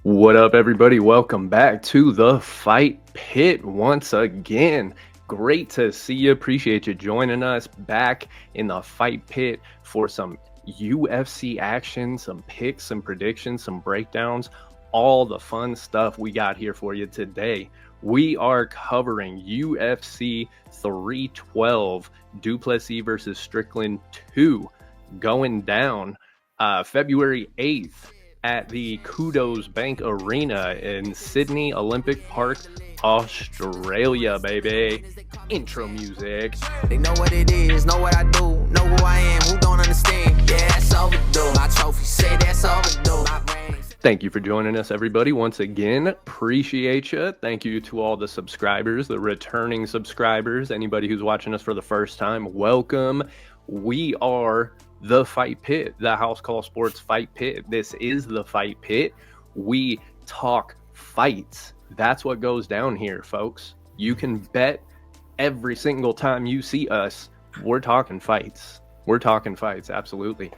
What up, everybody? Welcome back to the Fight Pit once again. Great to see you. Appreciate you joining us back in the Fight Pit for some UFC action, some picks, some predictions, some breakdowns, all the fun stuff we got here for you today. We are covering UFC 312, Plessis versus Strickland 2, going down February 8th. At the Kudos Bank Arena in Sydney Olympic Park, Australia, baby. Intro music. They know what it is, know what I do, know who I am, who don't understand. Yeah, that's overdue. My trophy say that's overdue. Thank you for joining us, everybody. Once again, appreciate you. Thank you to all the subscribers, the returning subscribers, anybody who's watching us for the first time. Welcome. We are the Fight Pit, the House Call Sports Fight Pit. This is the Fight Pit. We talk fights. That's what goes down here, folks. You can bet every single time you see us, we're talking fights. We're talking fights, absolutely.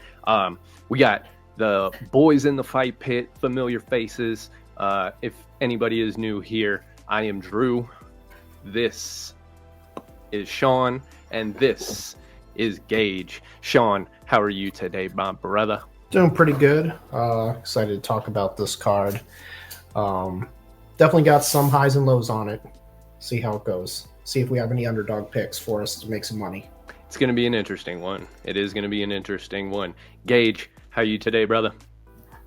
We got the boys in the Fight Pit, familiar faces. If anybody is new here, I am Drew. This is Sean, and this is Gage. Sean, how are you today, my brother? Doing pretty good. Excited to talk about this card. Definitely got some highs and lows on it. See how it goes. See if we have any underdog picks for us to make some money. It's going to be an interesting one. It is going to be an interesting one. Gage, how are you today, brother?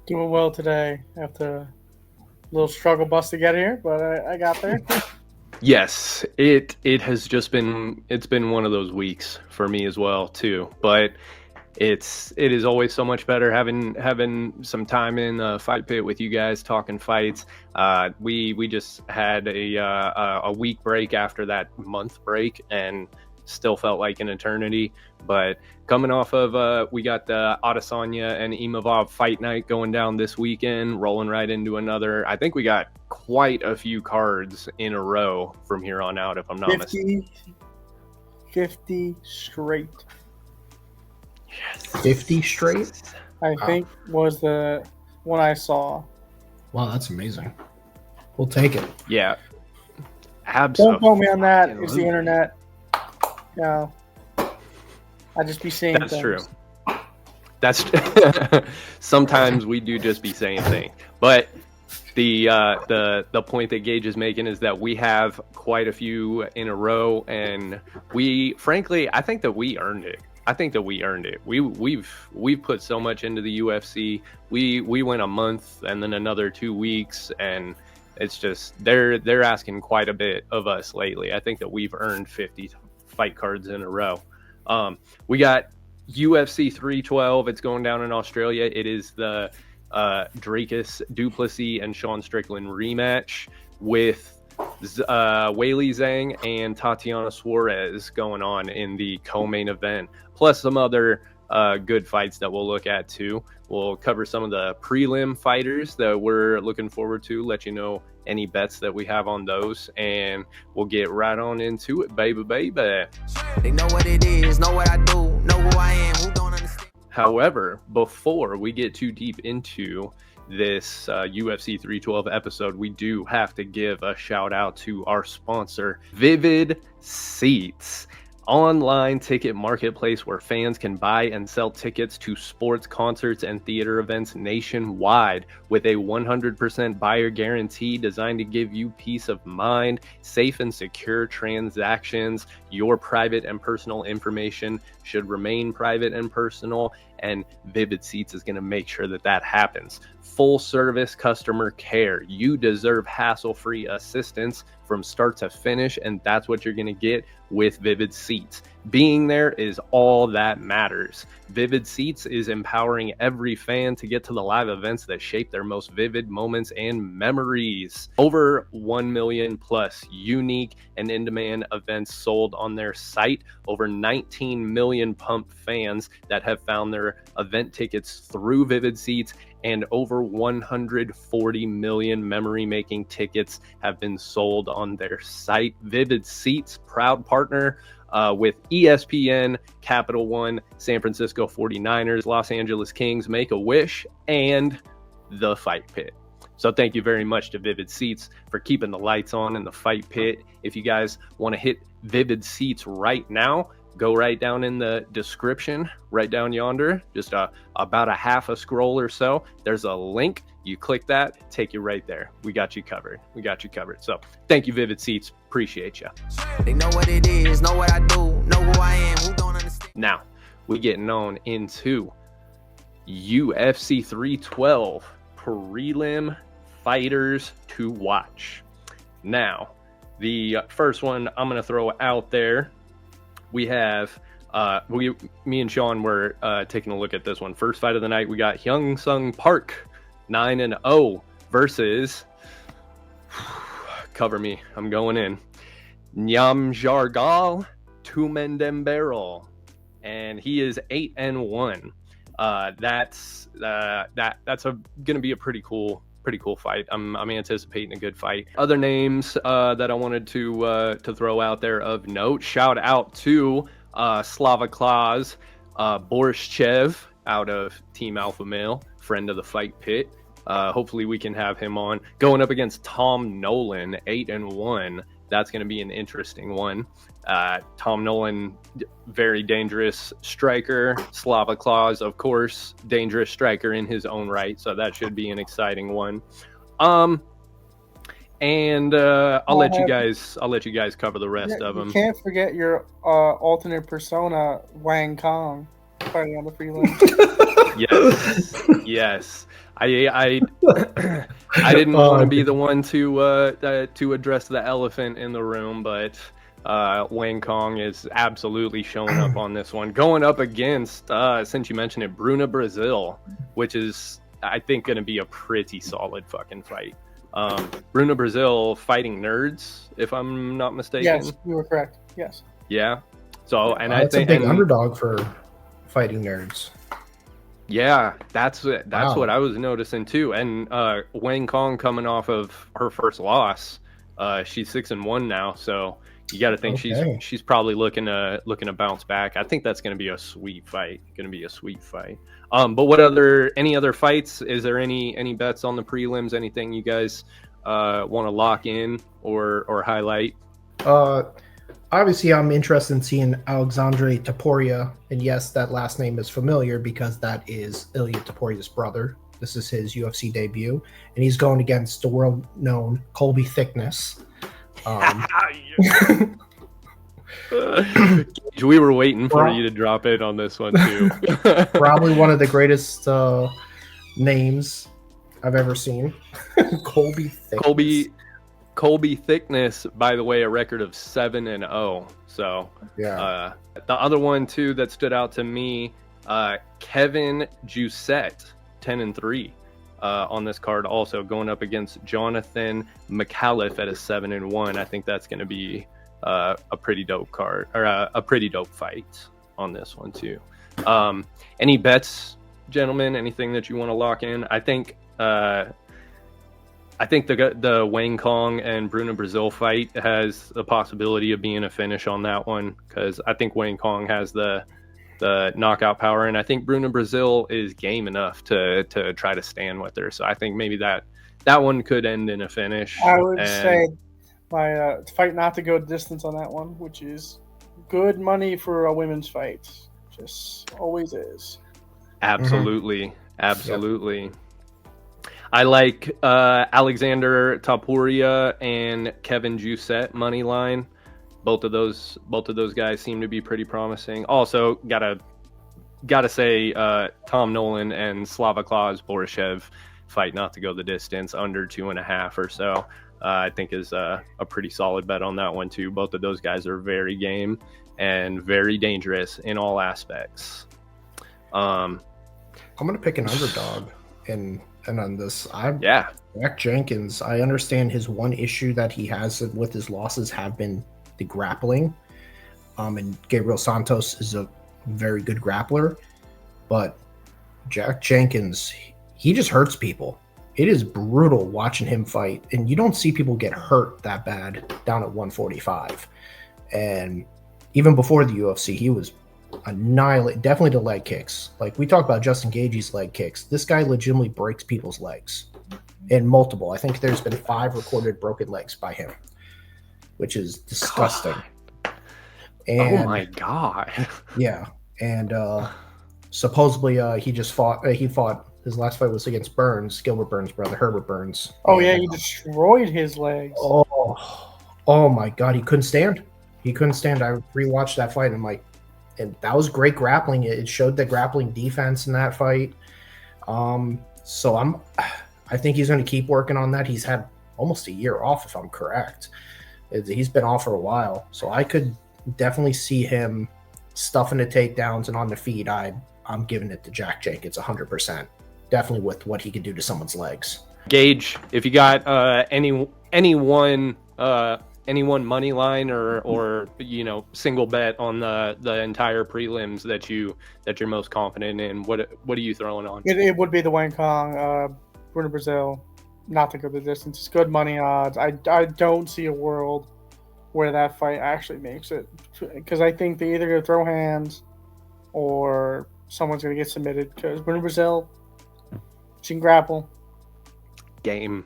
Doing well today. After a little struggle bus to get here, but I got there. Yes, it has just been, it's been one of those weeks for me as well too, but it is always so much better having some time in the Fight Pit with you guys talking fights. We just had a week break after that month break and still felt like an eternity, but coming off of we got the Adesanya and Imavov fight night going down this weekend, rolling right into another. I think we got quite a few cards in a row from here on out, if I'm not mistaken. 50 straight. Yes. 50 straight? I think was the one I saw. Wow, that's amazing. We'll take it. Yeah. Absolutely. Don't quote me on that. It's the internet. No. I just be saying That's things. true. That's sometimes we do just be saying things, but the point that Gage is making is that we have quite a few in a row, and frankly, I think that we earned it. We've put so much into the UFC. We went a month and then another 2 weeks, and it's just they're asking quite a bit of us lately. I think that we've earned 50 fight cards in a row. We got UFC 312. It's going down in Australia. It is the Dricus, Plessis, and Sean Strickland rematch with Weili, Zhang, and Tatiana Suarez going on in the co-main event, plus some other good fights that we'll look at too. We'll cover some of the prelim fighters that we're looking forward to, let you know any bets that we have on those, and we'll get right on into it, baby. They know what it is, know what I do, know who I am, who don't understand. However, before we get too deep into this UFC 312 episode, we do have to give a shout out to our sponsor, Vivid Seats. Online ticket marketplace where fans can buy and sell tickets to sports, concerts, and theater events nationwide with a 100% buyer guarantee designed to give you peace of mind, safe and secure transactions. Your private and personal information should remain private and personal, and Vivid Seats is going to make sure that that happens. Full service customer care. You deserve hassle-free assistance from start to finish, and that's what you're going to get with Vivid Seats. Being there is all that matters. Vivid Seats is empowering every fan to get to the live events that shape their most vivid moments and memories. Over 1 million plus unique and in-demand events sold on their site. Over 19 million pumped fans that have found their event tickets through Vivid Seats, and over 140 million memory-making tickets have been sold on their site. Vivid Seats, proud partner with ESPN, Capital One, San Francisco 49ers, Los Angeles Kings, Make-A-Wish, and the Fight Pit. So thank you very much to Vivid Seats for keeping the lights on in the fight pit. If you guys want to hit Vivid Seats right now, go right down in the description, right down yonder, just about a half a scroll or so. There's a link. You click that, take you right there. We got you covered. So thank you, Vivid Seats. Appreciate you. They know what it is, know what I do, know who I am, who don't understand. Now, we getting on into UFC 312 Prelim fighters to watch. Now, the first one I'm going to throw out there, we have, me and Sean were taking a look at this one. First fight of the night, we got Hyung Sung Park, 9-0, versus, cover me, I'm going in, Nyamjargal Tumendemberol, and he is 8-1. That's gonna be a pretty cool fight. I'm anticipating a good fight. Other names that I wanted to throw out there of note. Shout out to Slava Klaus Borshchev out of Team Alpha Male, friend of the Fight Pit. Hopefully we can have him on. Going up against Tom Nolan, 8-1. That's going to be an interesting one. Tom Nolan, very dangerous striker. Slava Klaus, of course, dangerous striker in his own right. So that should be an exciting one. I'll let you guys cover the rest of them. You can't forget your alternate persona, Wang Kong, fighting on the prelim. Yes. I didn't want to be the one to address the elephant in the room, but Wang Kong is absolutely showing up on this one. Going up against, since you mentioned it, Bruna Brazil, which is, I think, going to be a pretty solid fucking fight. Bruna Brazil fighting nerds, if I'm not mistaken. Yes, you were correct. Yes. Yeah. So, and I It's think a big underdog for fighting nerds. Yeah, that's what I was noticing too. And Wang Kong coming off of her first loss, she's 6-1 now. So you got to think she's probably looking to bounce back. I think that's going to be a sweet fight. But any other fights? Is there any bets on the prelims? Anything you guys want to lock in or highlight? Obviously, I'm interested in seeing Alexandre Topuria, and yes, that last name is familiar because that is Ilya Topuria's brother. This is his UFC debut, and he's going against the world-known Colby Thickness. We were waiting for you to drop it on this one too. Probably one of the greatest names I've ever seen. Colby Thickness. Colby Thickness, by the way, a record of 7-0. So yeah. The other one too that stood out to me, Kevin Jusset, 10-3 on this card, also going up against Jonathan McAuliffe at a 7-1. I think that's going to be a pretty dope card, or a pretty dope fight on this one too. Any bets, gentlemen? Anything that you want to lock in? I think the Wang Kong and Bruna Brazil fight has the possibility of being a finish on that one, because I think Wang Kong has the knockout power, and I think Bruna Brazil is game enough to try to stand with her. So I think maybe that one could end in a finish. I would say my fight not to go distance on that one, which is good money for a women's fight. Just always is. Absolutely. Yep. I like Alexander Topuria and Kevin Jusset money line. Both of those guys seem to be pretty promising. Also, gotta say Tom Nolan and Slava Klaus Borshchev fight not to go the distance, under 2.5 or so. I think is a pretty solid bet on that one too. Both of those guys are very game and very dangerous in all aspects. I'm gonna pick an underdog and on this, Jack Jenkins. I understand his one issue that he has with his losses have been the grappling. And Gabriel Santos is a very good grappler, but Jack Jenkins, he just hurts people. It is brutal watching him fight, and you don't see people get hurt that bad down at 145. And even before the UFC, he was annihilate, definitely the leg kicks. Like we talk about Justin Gaethje's leg kicks, this guy legitimately breaks people's legs. in multiple. I think there's been 5 recorded broken legs by him, which is disgusting. God. And, oh my God. Yeah. And supposedly he fought his last fight was against Burns, Gilbert Burns' brother, Herbert Burns. Oh, and, yeah, he destroyed his legs. Oh my God, he couldn't stand. I rewatched that fight and I'm like, and that was great grappling. It showed the grappling defense in that fight. So I think he's going to keep working on that. He's had almost a year off, if I'm correct. He's been off for a while, so I could definitely see him stuffing the takedowns, and on the feet, I'm giving it to Jack Jenkins 100%. Definitely with what he can do to someone's legs. Gage, if you got anyone money line or single bet on the entire prelims that you're most confident in, what are you throwing on? It would be the Wang Kong, Bruno Brazil, not to go the distance. It's good money odds. I don't see a world where that fight actually makes it, because I think they either going to throw hands or someone's going to get submitted, because Bruno Brazil, she can grapple. Game,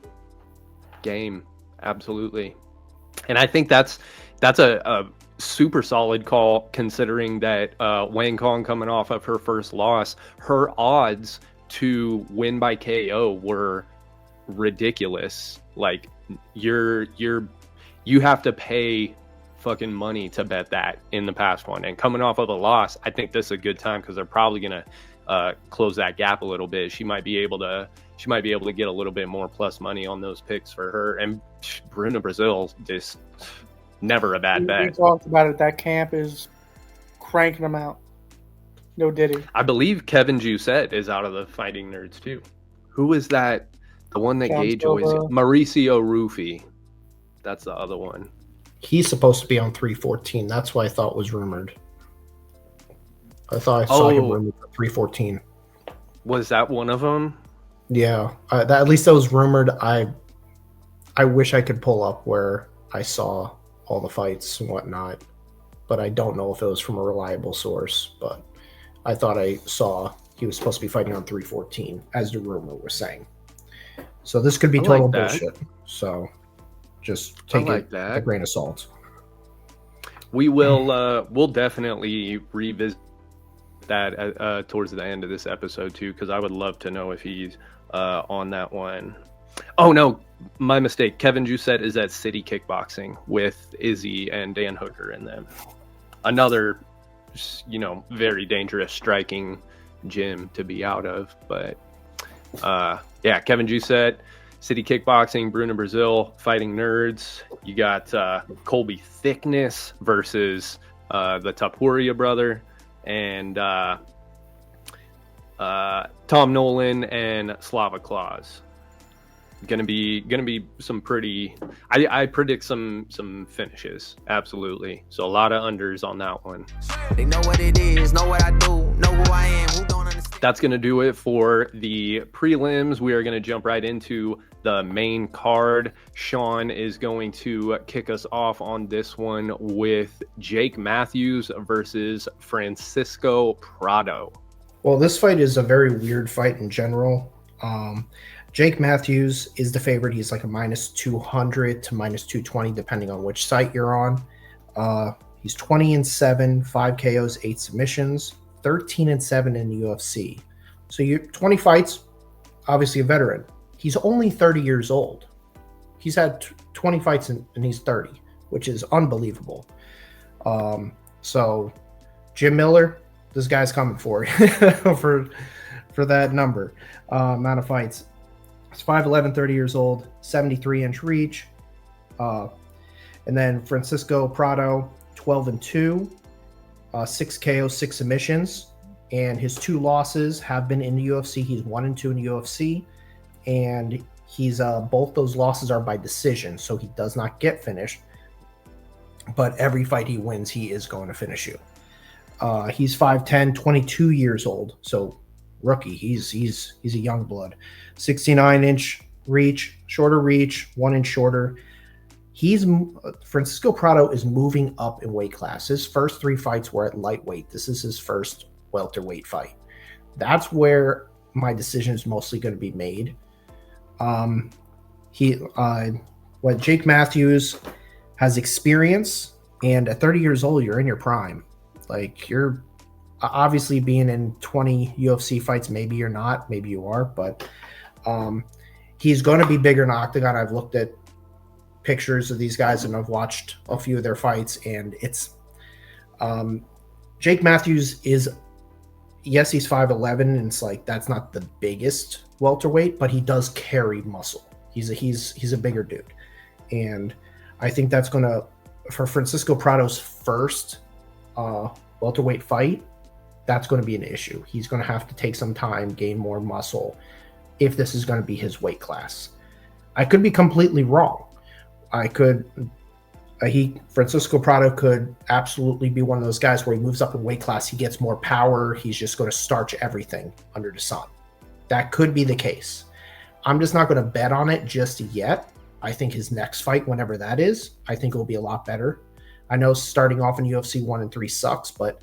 absolutely. And I think that's a super solid call, considering that Wang Kong, coming off of her first loss, her odds to win by KO were ridiculous. Like you have to pay fucking money to bet that in the past one. And coming off of a loss, I think this is a good time, because they're probably gonna close that gap a little bit. She might be able to get a little bit more plus money on those picks for her. And Bruno Brazil, just never a bad bet. We talked about it. That camp is cranking them out. No Diddy. I believe Kevin Jousset is out of the Fighting Nerds too. Who is that? The one that Gage always... Mauricio Rufy. That's the other one. He's supposed to be on 314. That's what I thought was rumored. I thought I saw him rumored for 314. Was that one of them? Yeah, at least that was rumored. I wish I could pull up where I saw all the fights and whatnot, but I don't know if it was from a reliable source. But I thought I saw he was supposed to be fighting on 314, as the rumor was saying. So this could be total bullshit. So just take it with a grain of salt. We will. We'll definitely revisit that towards the end of this episode too, because I would love to know if he's on that one. Oh no, my mistake. Kevin Jousset is at City Kickboxing with Izzy and Dan Hooker in them. Another, very dangerous striking gym to be out of. But yeah, Kevin Jousset, City Kickboxing, Bruno Brazil, Fighting Nerds. You got Colby Thickness versus the Tapuria brother, and Tom Nolan and Slava Claus. Gonna be some pretty. I predict some finishes, absolutely. So a lot of unders on that one. They know what it is, know what I do, know who I am, who don't understand. That's gonna do it for the prelims. We are gonna jump right into the main card. Sean is going to kick us off on this one with Jake Matthews versus Francisco Prado. Well, this fight is a very weird fight in general. Jake Matthews is the favorite. He's like a -200 to -220, depending on which site you're on. He's 20-7, 5 KOs, 8 submissions, 13-7 in the UFC. So you're 20 fights, obviously a veteran. He's only 30 years old. He's had 20 fights and he's 30, which is unbelievable. So Jim Miller, this guy's coming for for that number, amount of fights. He's 5'11", 30 years old, 73-inch reach. And then Francisco Prado, 12-2, 6 KOs, 6 submissions. And his 2 losses have been in the UFC. He's 1-2 in the UFC. And he's both those losses are by decision, so he does not get finished. But every fight he wins, he is going to finish you. He's 5'10", 22 years old, so rookie. He's a young blood. 69-inch reach, shorter reach, 1 inch shorter. Francisco Prado is moving up in weight class. His first 3 fights were at lightweight. This is his first welterweight fight. That's where my decision is mostly going to be made. Jake Matthews has experience, and at 30 years old, you're in your prime. Like, you're obviously being in 20 UFC fights. Maybe you're not, maybe you are, but he's going to be bigger in the octagon. I've looked at pictures of these guys and I've watched a few of their fights, and it's Jake Matthews is, yes, he's 5'11", and it's like that's not the biggest welterweight, but he does carry muscle. He's a bigger dude, and I think that's going to, for Francisco Prado's first welterweight fight, that's going to be an issue. He's going to have to take some time, gain more muscle, if this is going to be his weight class. I could be completely wrong. Francisco Prado could absolutely be one of those guys where he moves up in weight class, he gets more power, he's just going to starch everything under the sun. That could be the case. I'm just not going to bet on it just yet. I think his next fight, whenever that is, I think it will be a lot better. I know starting off in UFC 1 and 3 sucks, but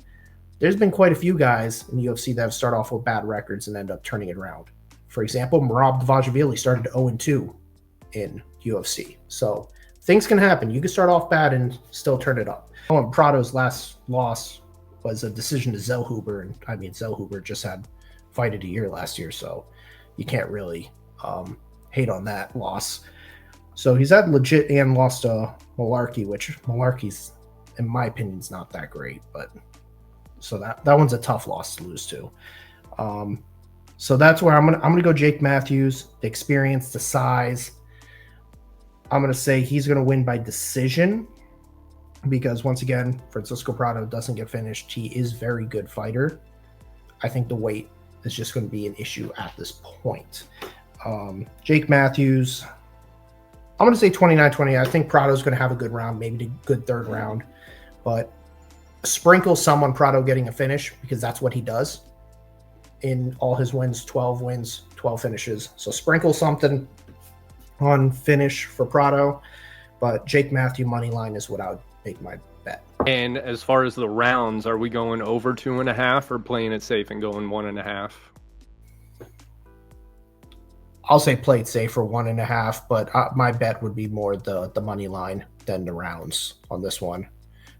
there's been quite a few guys in the UFC that have started off with bad records and end up turning it around. For example, Merab Dvalishvili started 0-2 in UFC. So things can happen. You can start off bad and still turn it up. And Prado's last loss was a decision to Zellhuber, and I mean, Zellhuber just had fight of the year last year, so you can't really hate on that loss. So he's had legit and lost to Malarkey, which Malarkey's, in my opinion, is not that great, but so that one's a tough loss to lose to. So that's where I'm gonna go Jake Matthews, the experience, the size. I'm gonna say he's gonna win by decision because once again, Francisco Prado doesn't get finished. He is a very good fighter. I think the weight is just going to be an issue at this point. Jake Matthews, I'm going to say 29-20. I think Prado's going to have a good round, maybe a good third round, but sprinkle some on Prado getting a finish because that's what he does in all his wins, 12 wins, 12 finishes. So sprinkle something on finish for Prado, but Jake Matthews money line is what I would make my bet. And as far as the rounds, are we going over 2.5 or playing it safe and going 1.5? I'll say play it safe for 1.5, but my bet would be more the money line than the rounds on this one,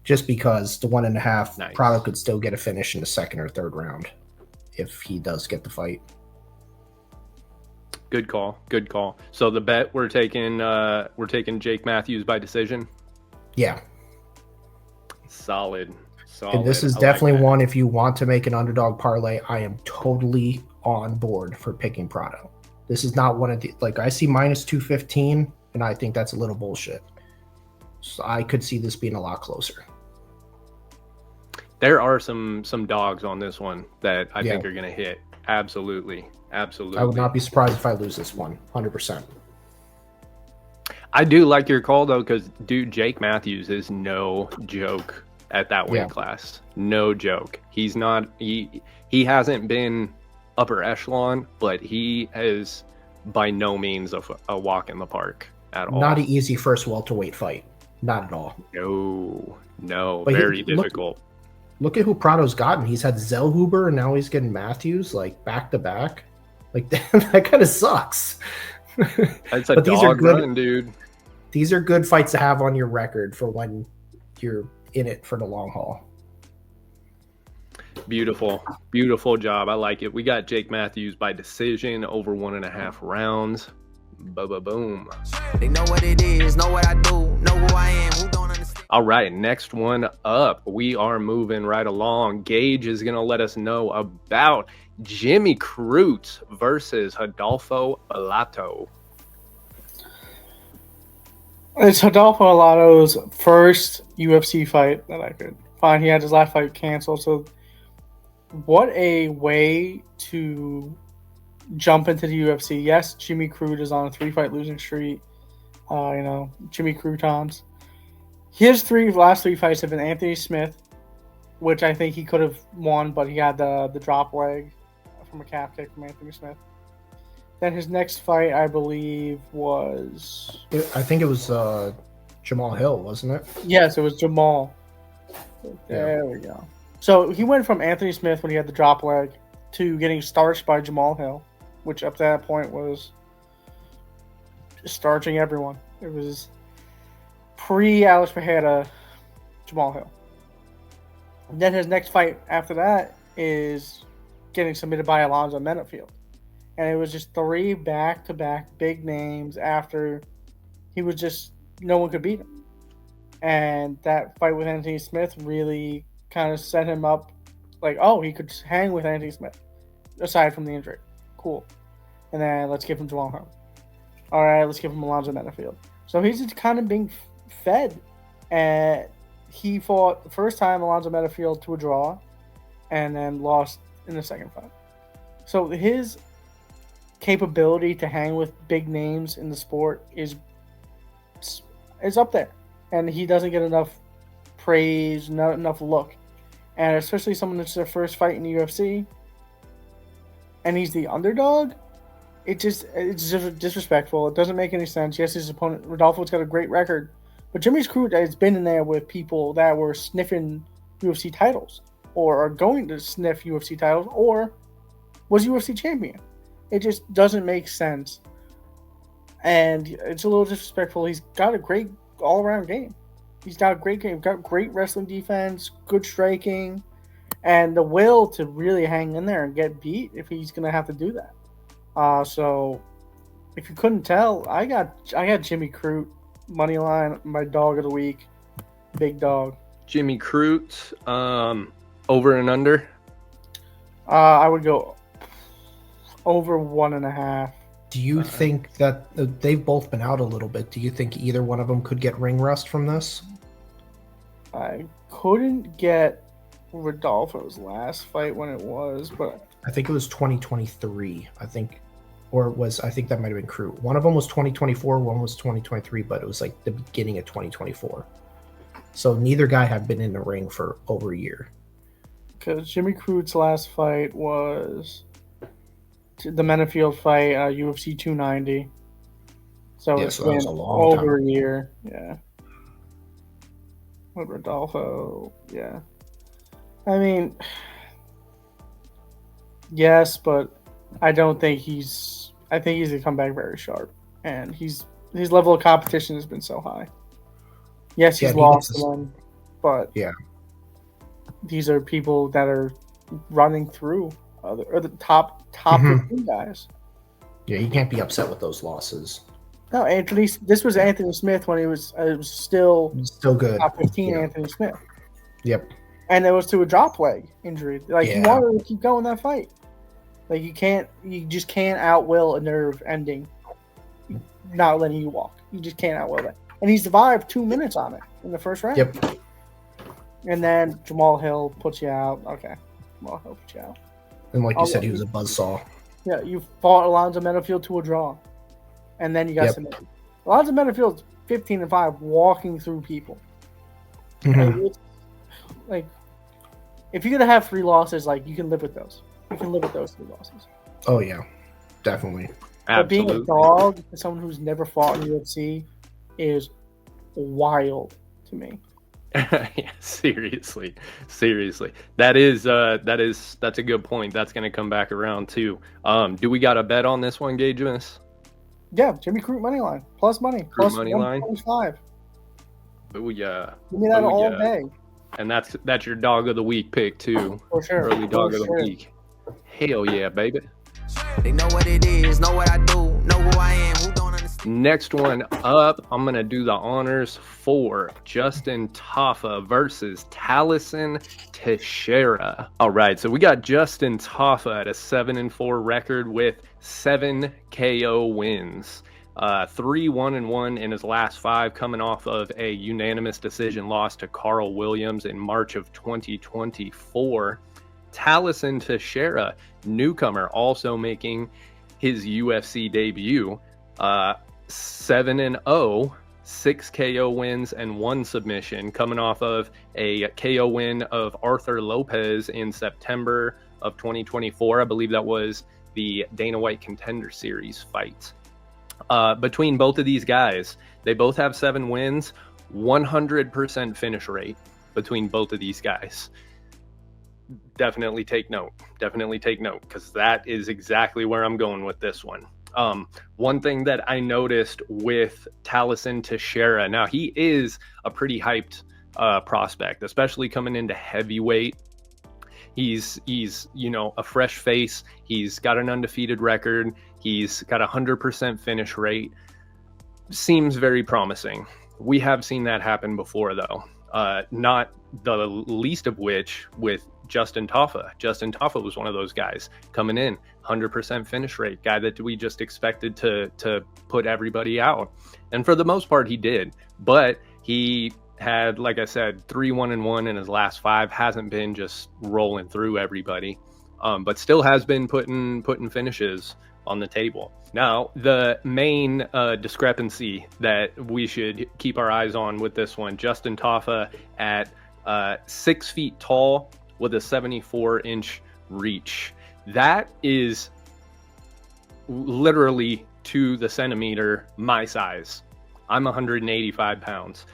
just because the 1.5 nice. Prado could still get a finish in the second or third round if he does get the fight. Good call. Good call. So the bet we're taking Jake Matthews by decision. Yeah. Solid. And this is definitely one, if you want to make an underdog parlay, I am totally on board for picking Prado. This is not one of the, like, I see minus 215, and I think that's a little bullshit. So I could see this being a lot closer. There are some dogs on this one that I think are going to hit. Absolutely. Absolutely. I would not be surprised if I lose this one, 100%. I do like your call, though, because, dude, Jake Matthews is no joke at that weight class. No joke. He's not, he hasn't been upper echelon, but he is by no means a walk in the park at all. Not an easy first welterweight fight. Not at all. No, but very difficult. Look at who Prado's gotten. He's had Zellhuber, and now he's getting Matthews, like, back-to-back. Like, that kind of sucks. That's a dog run, dude. These are good fights to have on your record for when you're in it for the long haul. Beautiful. Beautiful job. I like it. We got Jake Matthews by decision over 1.5 rounds. Boom. They know what it is, know what I do, know who I am, who don't understand. All right, next one up. We are moving right along. Gage is going to let us know about Jimmy Crute versus Rodolfo Bellato. It's Rodolfo Bellato's first UFC fight that I could find. He had his last fight canceled, so what a way to jump into the UFC. Yes, Jimmy Crute is on a 3-fight losing streak. Jimmy Croutons. His last three fights have been Anthony Smith, which I think he could have won, but he had the drop leg from a calf kick from Anthony Smith. Then his next fight, I believe, was... I think it was Jamal Hill, wasn't it? Yes, it was Jamal. There we go. So he went from Anthony Smith when he had the drop leg to getting starched by Jamal Hill, which up to that point was starching everyone. It was pre-Alex Pereira, Jamal Hill. And then his next fight after that is getting submitted by Alonzo Menafield. And it was just 3 back-to-back big names after he was just, no one could beat him. And that fight with Anthony Smith really kind of set him up like, oh, he could hang with Anthony Smith, aside from the injury. Cool. And then let's give him Jamal Hill. All right, let's give him Alonzo Menafield. So he's just kind of being fed. And he fought the first time Alonzo Menafield to a draw and then lost in the second fight. So his capability to hang with big names in the sport is up there. And he doesn't get enough praise, not enough look. And especially someone that's their first fight in the UFC and he's the underdog, it's just disrespectful. It doesn't make any sense. Yes, his opponent, Rodolfo's got a great record, but Jimmy's Crute has been in there with people that were sniffing UFC titles or are going to sniff UFC titles or was UFC champion. It just doesn't make sense. And it's a little disrespectful. He's got a great all-around game. He's got a great game, got great wrestling defense, good striking, and the will to really hang in there and get beat if he's going to have to do that. So if you couldn't tell, I got Jimmy Crute money line, my dog of the week, big dog. Jimmy Crute, over and under. I would go over 1.5. Do you think that they've both been out a little bit? Do you think either one of them could get ring rust from this? I couldn't get Rodolfo's last fight when it was, but I think it was 2023. I think that might have been Crute. One of them was 2024, one was 2023, but it was like the beginning of 2024. So neither guy have been in the ring for over a year. Because Jimmy Crute's last fight was the Menafield fight, UFC 290. So it's been over a year. Yeah. With Rodolfo, yeah. I mean, yes, but I don't think I think he's going to come back very sharp. And his level of competition has been so high. Yes, he's lost one, but yeah, these are people that are running through the top 15 guys. Yeah, you can't be upset with those losses. No, this was Anthony Smith when it was still good. Top 15 Anthony Smith. Yep. And it was to a drop leg injury. He wanted to keep going that fight. Like you just can't outwill a nerve ending, not letting you walk. You just can't outwill that. And he survived 2 minutes on it in the first round. Yep. And then Jamal Hill puts you out. Okay. Jamal Hill puts you out. And like you said, he was a buzzsaw. Yeah, you fought Alonzo Menafield to a draw. And then you got submitted. Alonzo Menafield's 15-5 walking through people. Mm-hmm. Like, if you're going to have 3 losses, you can live with those. You can live with those 3 losses. Oh, yeah. Definitely. But being a dog, someone who's never fought in UFC, is wild to me. Yeah, seriously. That's a good point. That's going to come back around too. Do we got a bet on this one, Gagemas? Yeah, Jimmy Crute money line plus money Crute plus money line. Oh yeah, give me that all day. And that's your dog of the week pick too. For sure. Early dog of the week. Hell yeah, baby. They know what it is, know what I do, know who I am, who don't understand. Next one up, I'm going to do the honors for Justin Tafa versus Tallison Teixeira. All right, so we got Justin Tafa at a 7-4 record with 7 KO wins. 3-1-1 in his last 5, coming off of a unanimous decision loss to Carl Williams in March of 2024. Tallison Teixeira, newcomer, also making his UFC debut. 7-0, 6 KO wins and 1 submission, coming off of a KO win of Arthur Lopez in September of 2024. I believe that was the Dana White Contender Series fight. Between both of these guys, they both have 7 wins, 100% finish rate between both of these guys. Definitely take note, because that is exactly where I'm going with this one. One thing that I noticed with Tallison Teixeira, now he is a pretty hyped prospect, especially coming into heavyweight. He's a fresh face. He's got an undefeated record. He's got 100% finish rate. Seems very promising. We have seen that happen before, though. Not the least of which with Justin Tafa. Justin Tafa was one of those guys coming in, 100% finish rate, guy that we just expected to put everybody out. And for the most part, he did. But he had, like I said, 3-1-1 in his last 5, hasn't been just rolling through everybody, but still has been putting finishes on the table. Now, the main discrepancy that we should keep our eyes on with this one, Justin Tafa at 6 feet tall with a 74-inch reach. That is literally to the centimeter my size. I'm 185 pounds.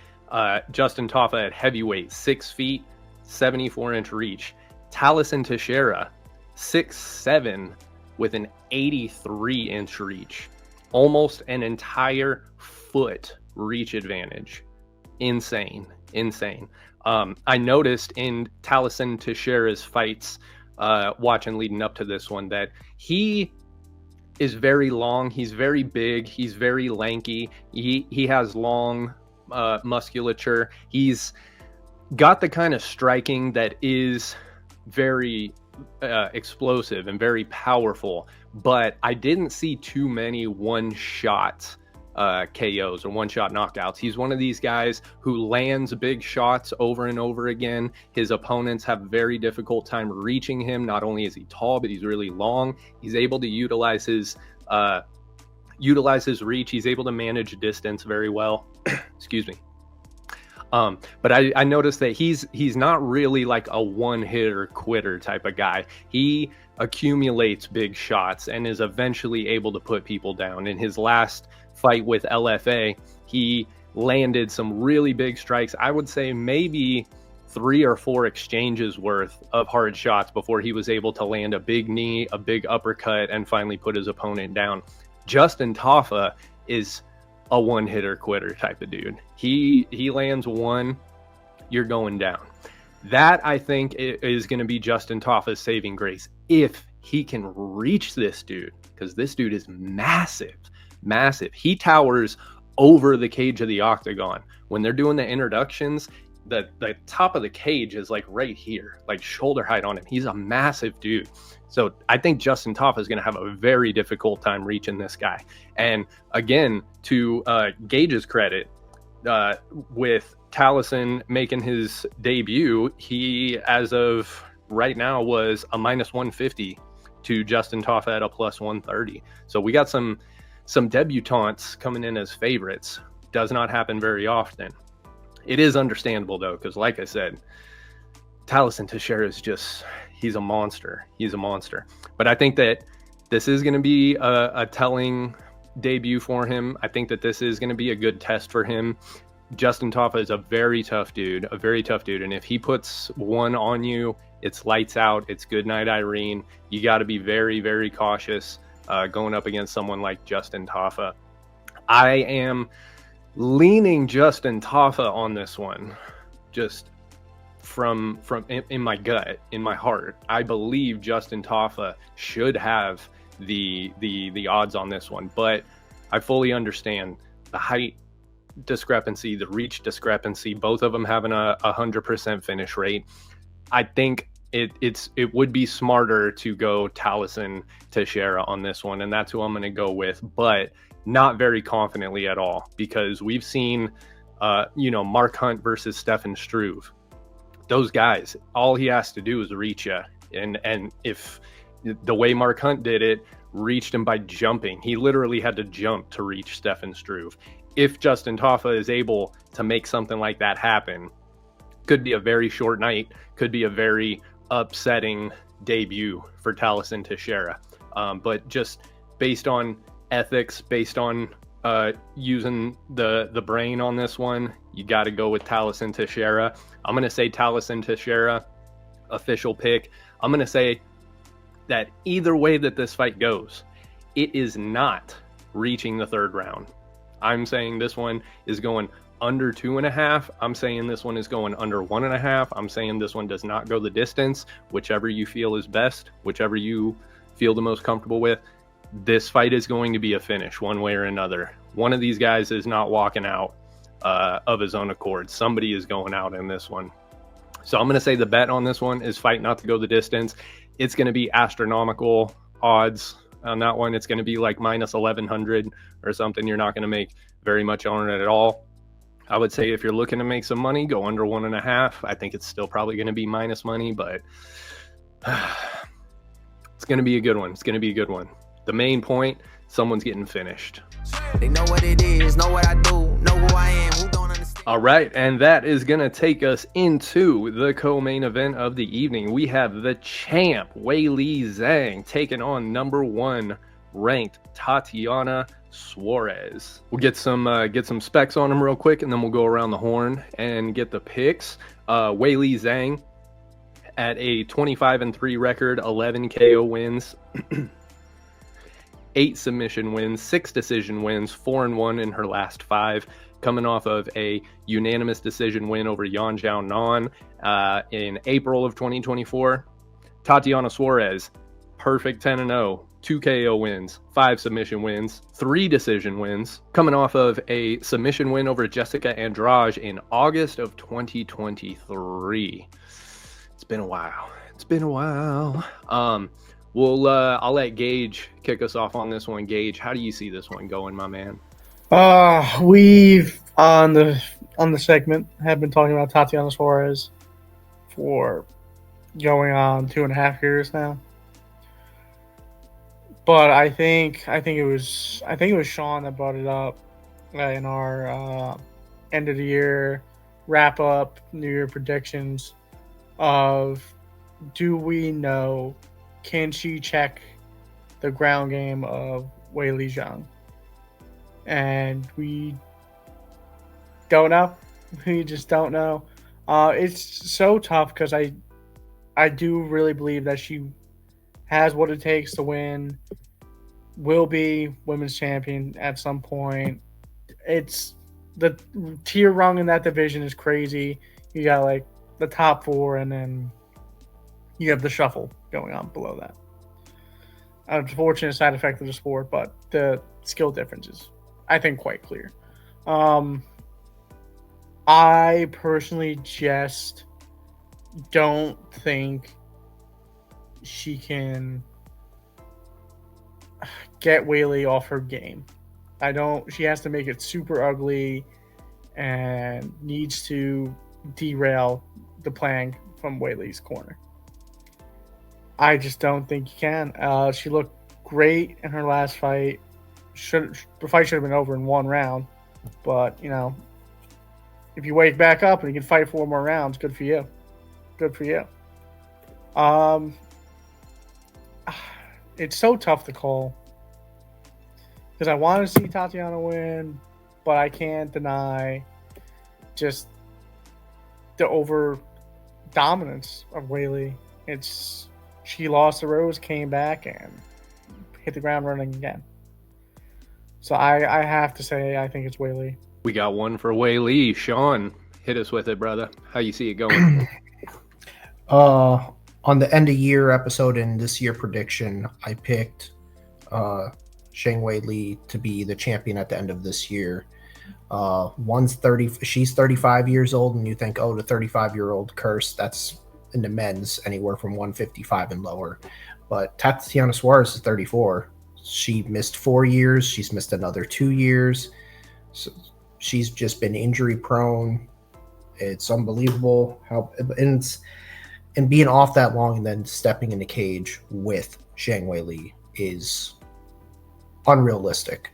Justin Tafa at heavyweight, 6 feet, 74-inch reach. Tallison Teixeira, 6'7", with an 83-inch reach. Almost an entire foot reach advantage. Insane. I noticed in Tallison Teixeira's fights, watching leading up to this one, that he is very long. He's very big. He's very lanky. He has long musculature. He's got the kind of striking that is very explosive and very powerful, but I didn't see too many one-shot KOs or one-shot knockouts. He's one of these guys who lands big shots over and over again. His opponents have a very difficult time reaching him. Not only is he tall, but he's really long. He's able to utilize his reach. He's able to manage distance very well. Excuse me. But I noticed that he's not really like a one-hitter quitter type of guy. He accumulates big shots and is eventually able to put people down. In his last fight with LFA, he landed some really big strikes. I would say maybe 3 or 4 exchanges worth of hard shots before he was able to land a big knee, a big uppercut, and finally put his opponent down. Justin Tafa is a one-hitter quitter type of dude. He lands one, you're going down. That, I think, is going to be Justin Tafa's saving grace if he can reach this dude, because this dude is massive. He towers over the cage of the octagon. When they're doing the introductions, the top of the cage is like right here, like shoulder height on him. He's a massive dude. So I think Justin Tafa is going to have a very difficult time reaching this guy. And again, to Gage's credit, with Tallison making his debut, he, as of right now, was a -150 to Justin Tafa at a +130. So we got some debutantes coming in as favorites. Does not happen very often. It is understandable, though, because like I said, Tallison Teixeira is he's a monster. But I think that this is going to be a telling debut for him. I think that this is going to be a good test for him. Justin Tafa is a very tough dude. And if he puts one on you, it's lights out. It's good night, Irene. You got to be very, very cautious going up against someone like Justin Tafa. I am leaning Justin Tafa on this one, just from in my gut, in my heart. I believe Justin Tafa should have the odds on this one, but I fully understand the height discrepancy, the reach discrepancy, both of them having a 100% finish rate. I think it would be smarter to go Tallison Teixeira on this one, and that's who I'm going to go with, but not very confidently at all, because we've seen Mark Hunt versus Stefan Struve. Those guys, all he has to do is reach you, and if the way Mark Hunt did it, reached him by jumping. He literally had to jump to reach Stefan Struve. If Justin Tafa is able to make something like that happen, could be a very short night, could be a very upsetting debut for Tallison Teixeira. But just based on ethics, based on using the brain on this one, you got to go with Tallison Teixeira. I'm going to say Tallison Teixeira, official pick. I'm going to say that either way that this fight goes, It is not reaching the third round. I'm saying this one is going under 2.5. I'm saying this one is going under 1.5. I'm saying this one does not go the distance. Whichever you feel is best, whichever you feel the most comfortable with. This fight is going to be a finish one way or another. One of these guys is not walking out of his own accord. Somebody is going out in this one. So I'm going to say the bet on this one is fight not to go the distance. It's going to be astronomical odds on that one. It's going to be like minus 1,100 or something. You're not going to make very much on it at all. I would say if you're looking to make some money, go under 1.5. I think it's still probably going to be minus money, but it's going to be a good one. It's going to be a good one. The main point, someone's getting finished. They know what it is, know what I do, know who I am, who don't understand. All right, and that is going to take us into the co-main event of the evening. We have the champ, Weili Zhang, taking on number 1 ranked Tatiana Suarez. We'll get some specs on him real quick, and then we'll go around the horn and get the picks. Weili Zhang at a 25-3 record, 11 KO wins, 8 submission wins, 6 decision wins, 4-1 in her last 5, coming off of a unanimous decision win over Yan Zhao Nan in April of 2024. Tatiana Suarez, perfect 10-0, 2 KO wins, 5 submission wins, 3 decision wins, coming off of a submission win over Jessica Andrade in August of 2023. It's been a while. I'll let Gage kick us off on this one. Gage, how do you see this one going, my man? We've on the segment have been talking about Tatiana Suarez for going on 2.5 years now. But I think it was Sean that brought it up in our end of the year wrap up, New Year predictions of, do we know, can she check the ground game of Weili Zhang? And we don't know. We just don't know. It's so tough because I do really believe that she has what it takes to win, will be women's champion at some point. It's the tier rung in that division is crazy. You got like the top 4, and then you have the shuffle going on below that. Unfortunate side effect of the sport, but the skill difference is, I think, quite clear. I personally just don't think she can get Weili off her game. She has to make it super ugly and needs to derail the plan from Weili's corner. I just don't think you can. She looked great in her last fight. The fight should have been over in 1 round, but if you wake back up and you can fight 4 more rounds, good for you. Good for you. It's so tough to call because I want to see Tatiana win, but I can't deny just the over dominance of Weili. She lost the Rose, came back, and hit the ground running again. So I have to say I think it's Weili. We got one for Weili. Sean, hit us with it, brother. How you see it going? On the end of year episode and this year prediction, I picked Zhang Weili to be the champion at the end of this year. She's 35 years old, and you think, oh, the 35-year-old curse, that's in the men's anywhere from 155 and lower. But Tatiana Suarez is 34. She missed 4 years. She's missed another 2 years. So she's just been injury prone. It's unbelievable how and being off that long and then stepping in the cage with Zhang Weili is unrealistic.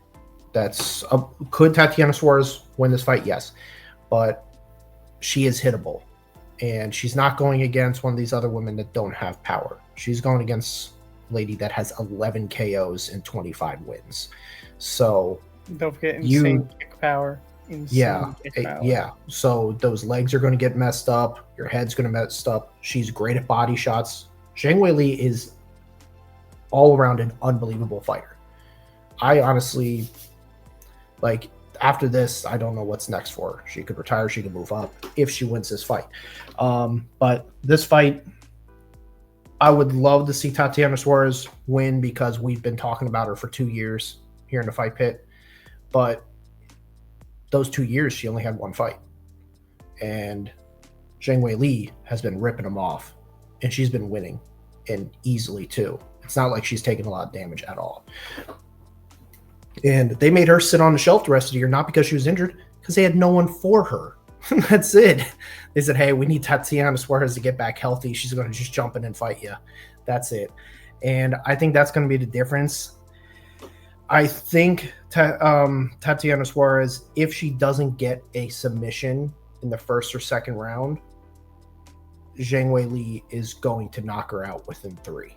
Could Tatiana Suarez win this fight? Yes, but she is hittable, and she's not going against one of these other women that don't have power. She's going against a lady that has 11 KOs and 25 wins. So don't forget insane kick power. Yeah. So those legs are going to get messed up. Your head's going to messed up. She's great at body shots. Zhang Weili is all around an unbelievable fighter. I honestly, like, after this, I don't know what's next for her. She could retire, she could move up if she wins this fight. But this fight, I would love to see Tatiana Suarez win because we've been talking about her for 2 years here in the Fight Pit. But those 2 years, she only had one fight. And Zhang Weili has been ripping them off. And she's been winning, and easily too. It's not like she's taking a lot of damage at all. And they made her sit on the shelf the rest of the year, not because she was injured, because they had no one for her. That's it. They said, hey, we need Tatiana Suarez to get back healthy. She's going to just jump in and fight you. That's it. And I think that's going to be the difference. I think Tatiana Suarez, if she doesn't get a submission in the first or second round, Zhang Weili is going to knock her out within 3.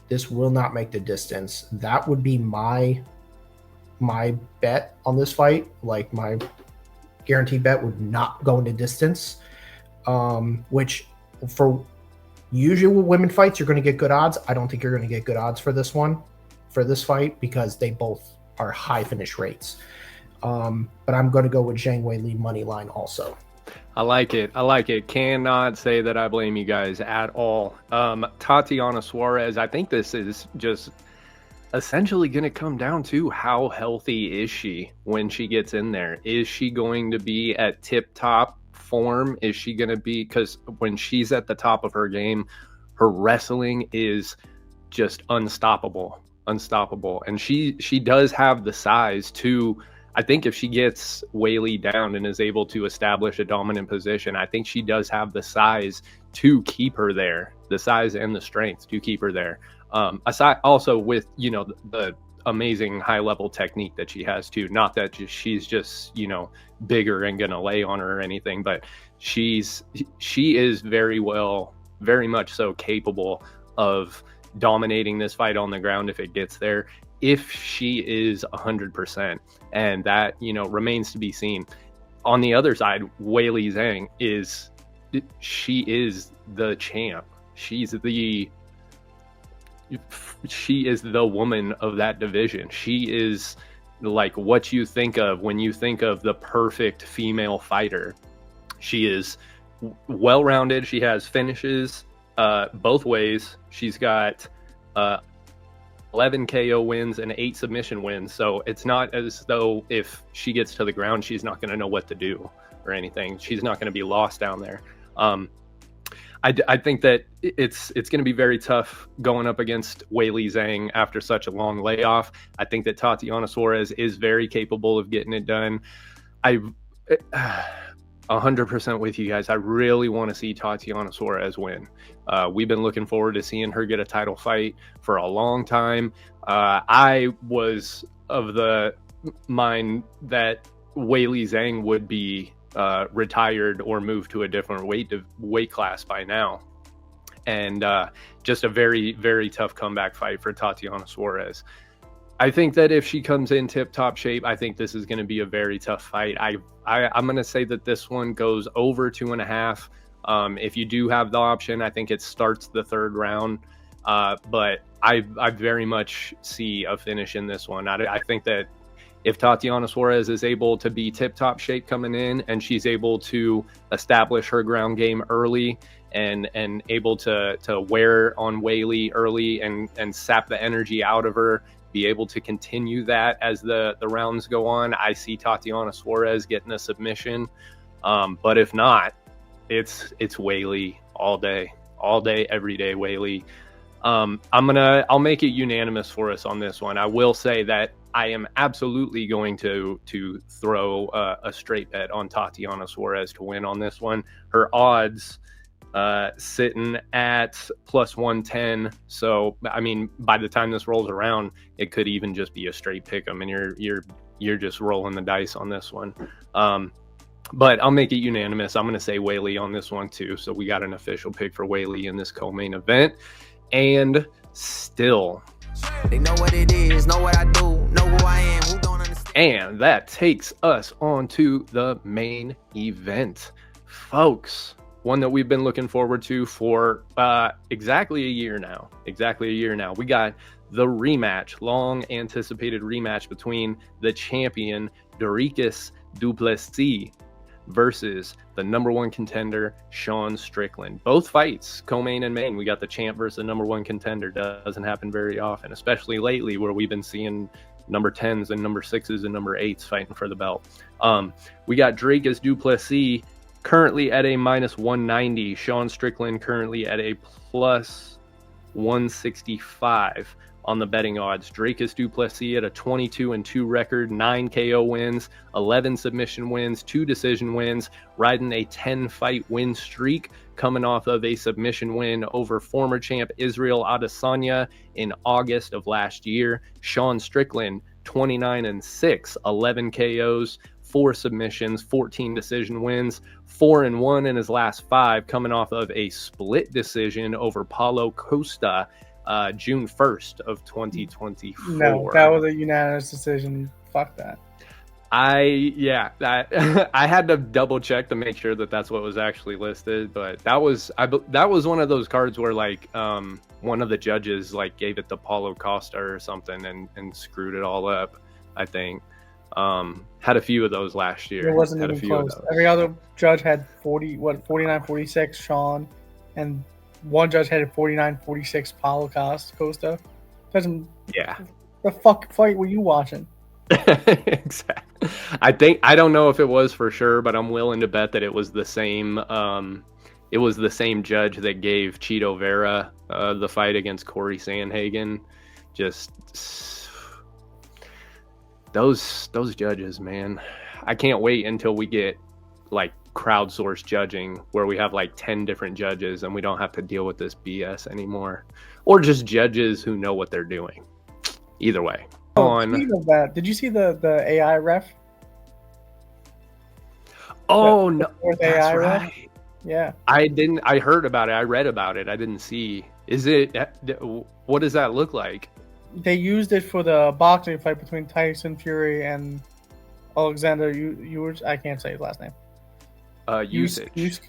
This will not make the distance. That would be my bet on this fight. Like, my guaranteed bet would not go into distance, which for usually with women fights, you're going to get good odds. I don't think you're going to get good odds for this fight, because they both are high finish rates. But I'm going to go with Zhang Weili money line also. I like it. Cannot say that I blame you guys at all. Tatiana Suarez, I think this is just essentially going to come down to how healthy is she when she gets in there. Is she going to be at tip-top form? Is she going to be, because when she's at the top of her game, her wrestling is just unstoppable. And she does have the size to, I think if she gets Weili down and is able to establish a dominant position, I think she does have the size to keep her there, the size and the strength to keep her there. Aside also with, the amazing high level technique that she has too. Not that she's just, bigger and gonna lay on her or anything, but she is very much so capable of dominating this fight on the ground if it gets there, if she is 100%. And that, remains to be seen. On the other side, Weili Zhang is the champ. She is the woman of that division. She is like what you think of when you think of the perfect female fighter. She is well-rounded. She has finishes both ways. She's got 11 KO wins and 8 submission wins. So it's not as though if she gets to the ground, she's not going to know what to do or anything. She's not going to be lost down there. I think that it's going to be very tough going up against Weili Zhang after such a long layoff. I think that Tatiana Suarez is very capable of getting it done. 100% with you guys. I really want to see Tatiana Suarez win. We've been looking forward to seeing her get a title fight for a long time. I was of the mind that Weili Zhang would be retired or moved to a different weight class by now. And just a very, very tough comeback fight for Tatiana Suarez. I think that if she comes in tip-top shape, I think this is going to be a very tough fight. I'm going to say that this one goes over 2.5. If you do have the option, I think it starts the 3rd round. But I very much see a finish in this one. I think that if Tatiana Suarez is able to be tip-top shape coming in, and she's able to establish her ground game early and able to wear on Weili early and sap the energy out of her, be able to continue that as the rounds go on, I see Tatiana Suarez getting a submission. But if not, it's Weili all day, every day, Weili. I'll make it unanimous for us on this one. I will say that I am absolutely going to throw a straight bet on Tatiana Suarez to win on this one. Her odds sitting at +110. So, I mean, by the time this rolls around, it could even just be a straight pick 'em, and you're just rolling the dice on this one. But I'll make it unanimous. I'm going to say Weili on this one too. So we got an official pick for Weili in this co-main event. And still, they know what it is, know what I do, know who I am, who don't understand. And that takes us on to the main event, folks. One that we've been looking forward to for exactly a year now. We got the rematch, long anticipated rematch between the champion Dricus du Plessis versus the number one contender Sean Strickland. Both fights, co-main and main, we got the champ versus the number one contender. Doesn't happen very often, especially lately where we've been seeing number 10s and number 6s and number 8s fighting for the belt. We got Dricus du Plessis currently at a minus 190. Sean Strickland currently at a plus 165 on the betting odds. Dricus du Plessis at a 22-2 record, 9 KO wins, 11 submission wins, 2 decision wins, riding a 10-fight win streak, coming off of a submission win over former champ Israel Adesanya in August of last year. Sean Strickland, 29-6, 11 KOs, 4 submissions, 14 decision wins, 4-1 in his last 5, coming off of a split decision over Paulo Costa June 1st of 2024. No, that was a unanimous decision. Fuck that. I had to double check to make sure that that's what was actually listed, but that was one of those cards where like one of the judges like gave it to Paulo Costa or something and screwed it all up. I think had a few of those last year. It wasn't even close. Every other judge had 49-46 Sean, and one judge had a 49-46 Paulo Costa. The fuck fight were you watching? Exactly. I don't know if it was for sure, but I'm willing to bet that it was the same. It was the same judge that gave Chito Vera the fight against Corey Sandhagen. Just those judges, man. I can't wait until we get like crowdsourced judging where we have like 10 different judges and we don't have to deal with this BS anymore, or just judges who know what they're doing. Either way. Speaking of that, did you see the AI ref? Oh, no, that's AI right. Ref? Yeah. I didn't. I heard about it. I read about it. I didn't see. Is it? What does that look like? They used it for the boxing fight between Tyson Fury and Alexander. I can't say his last name. Usage.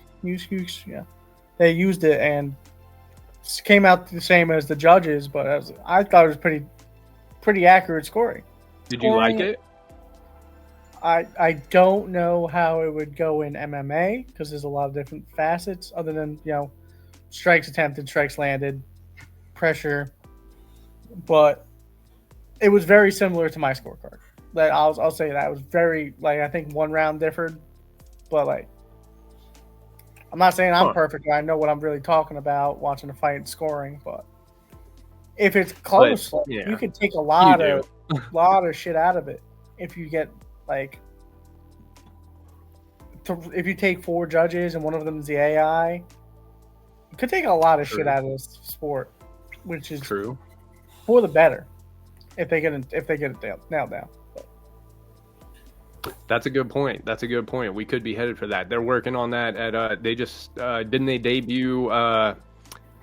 Yeah. They used it and came out the same as the judges, but I thought it was pretty accurate scoring. Did you like it? I don't know how it would go in MMA because there's a lot of different facets other than, strikes attempted, strikes landed, pressure. But it was very similar to my scorecard. Like I'll say that it was very, like, I think one round differed, but like I'm not saying I'm perfect. I know what I'm really talking about watching a fight and scoring, but if it's close, you can take a lot of shit out of it if you get like if you take 4 judges and one of them is the AI. You could take a lot of shit out of this sport, which is true for the better if they get it nailed down. That's a good point. We could be headed for that. They're working on that at they just didn't they debut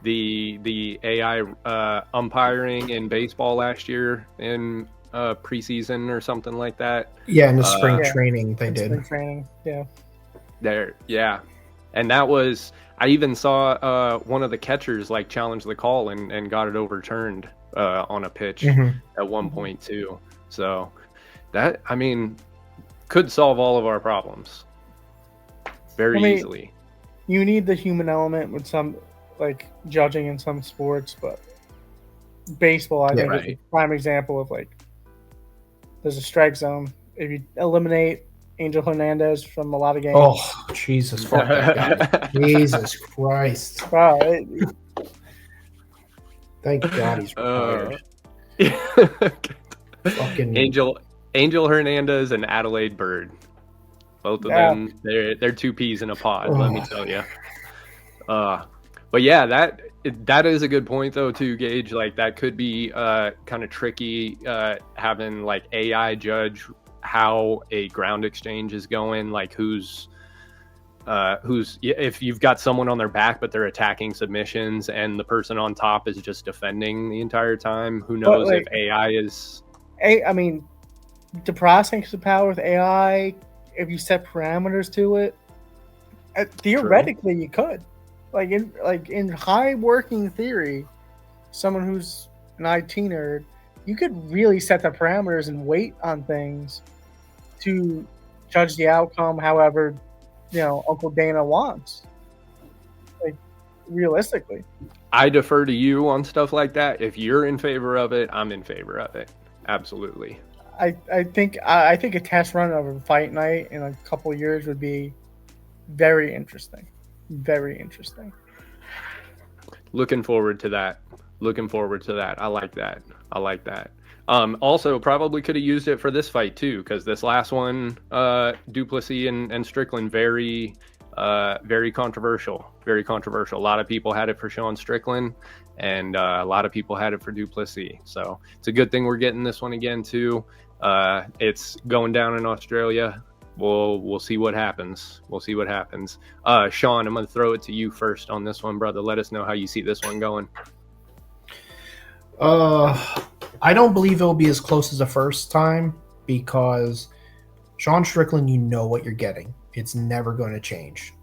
the AI umpiring in baseball last year in preseason or something like that. Yeah, in the spring training they did. Spring training, yeah. And that was, I even saw one of the catchers like challenge the call and got it overturned on a pitch at one point too. So that, I mean, could solve all of our problems very easily. You need the human element with some like judging in some sports, but baseball I think is a prime example of like there's a strike zone. If you eliminate Angel Hernandez from a lot of games. Oh, Jesus. Fuck that guy. Jesus Christ. Wow. Thank God he's retired. Fucking Angel Hernandez and Adelaide Bird. Both of them, they're 2 peas in a pod, let me tell you. But yeah, that is a good point though too, Gage. Like that could be kind of tricky having like AI judge how a ground exchange is going, like who's if you've got someone on their back but they're attacking submissions and the person on top is just defending the entire time. Who knows if AI is I mean, the processing power with AI, if you set parameters to it, theoretically you could. Like in high working theory, someone who's an IT nerd, you could really set the parameters and weight on things to judge the outcome however, Uncle Dana wants. Like, realistically. I defer to you on stuff like that. If you're in favor of it, I'm in favor of it. Absolutely. I think a test run of a fight night in a couple of years would be very interesting. Very interesting. Looking forward to that. I like that. Also, probably could have used it for this fight too, because this last one, du Plessis and Strickland, very controversial. Very controversial. A lot of people had it for Sean Strickland, and a lot of people had it for du Plessis. So it's a good thing we're getting this one again too. It's going down in Australia. We'll see what happens. Sean, I'm going to throw it to you first on this one, brother. Let us know how you see this one going. I don't believe it'll be as close as the first time, because Sean Strickland, you know what you're getting. It's never going to change.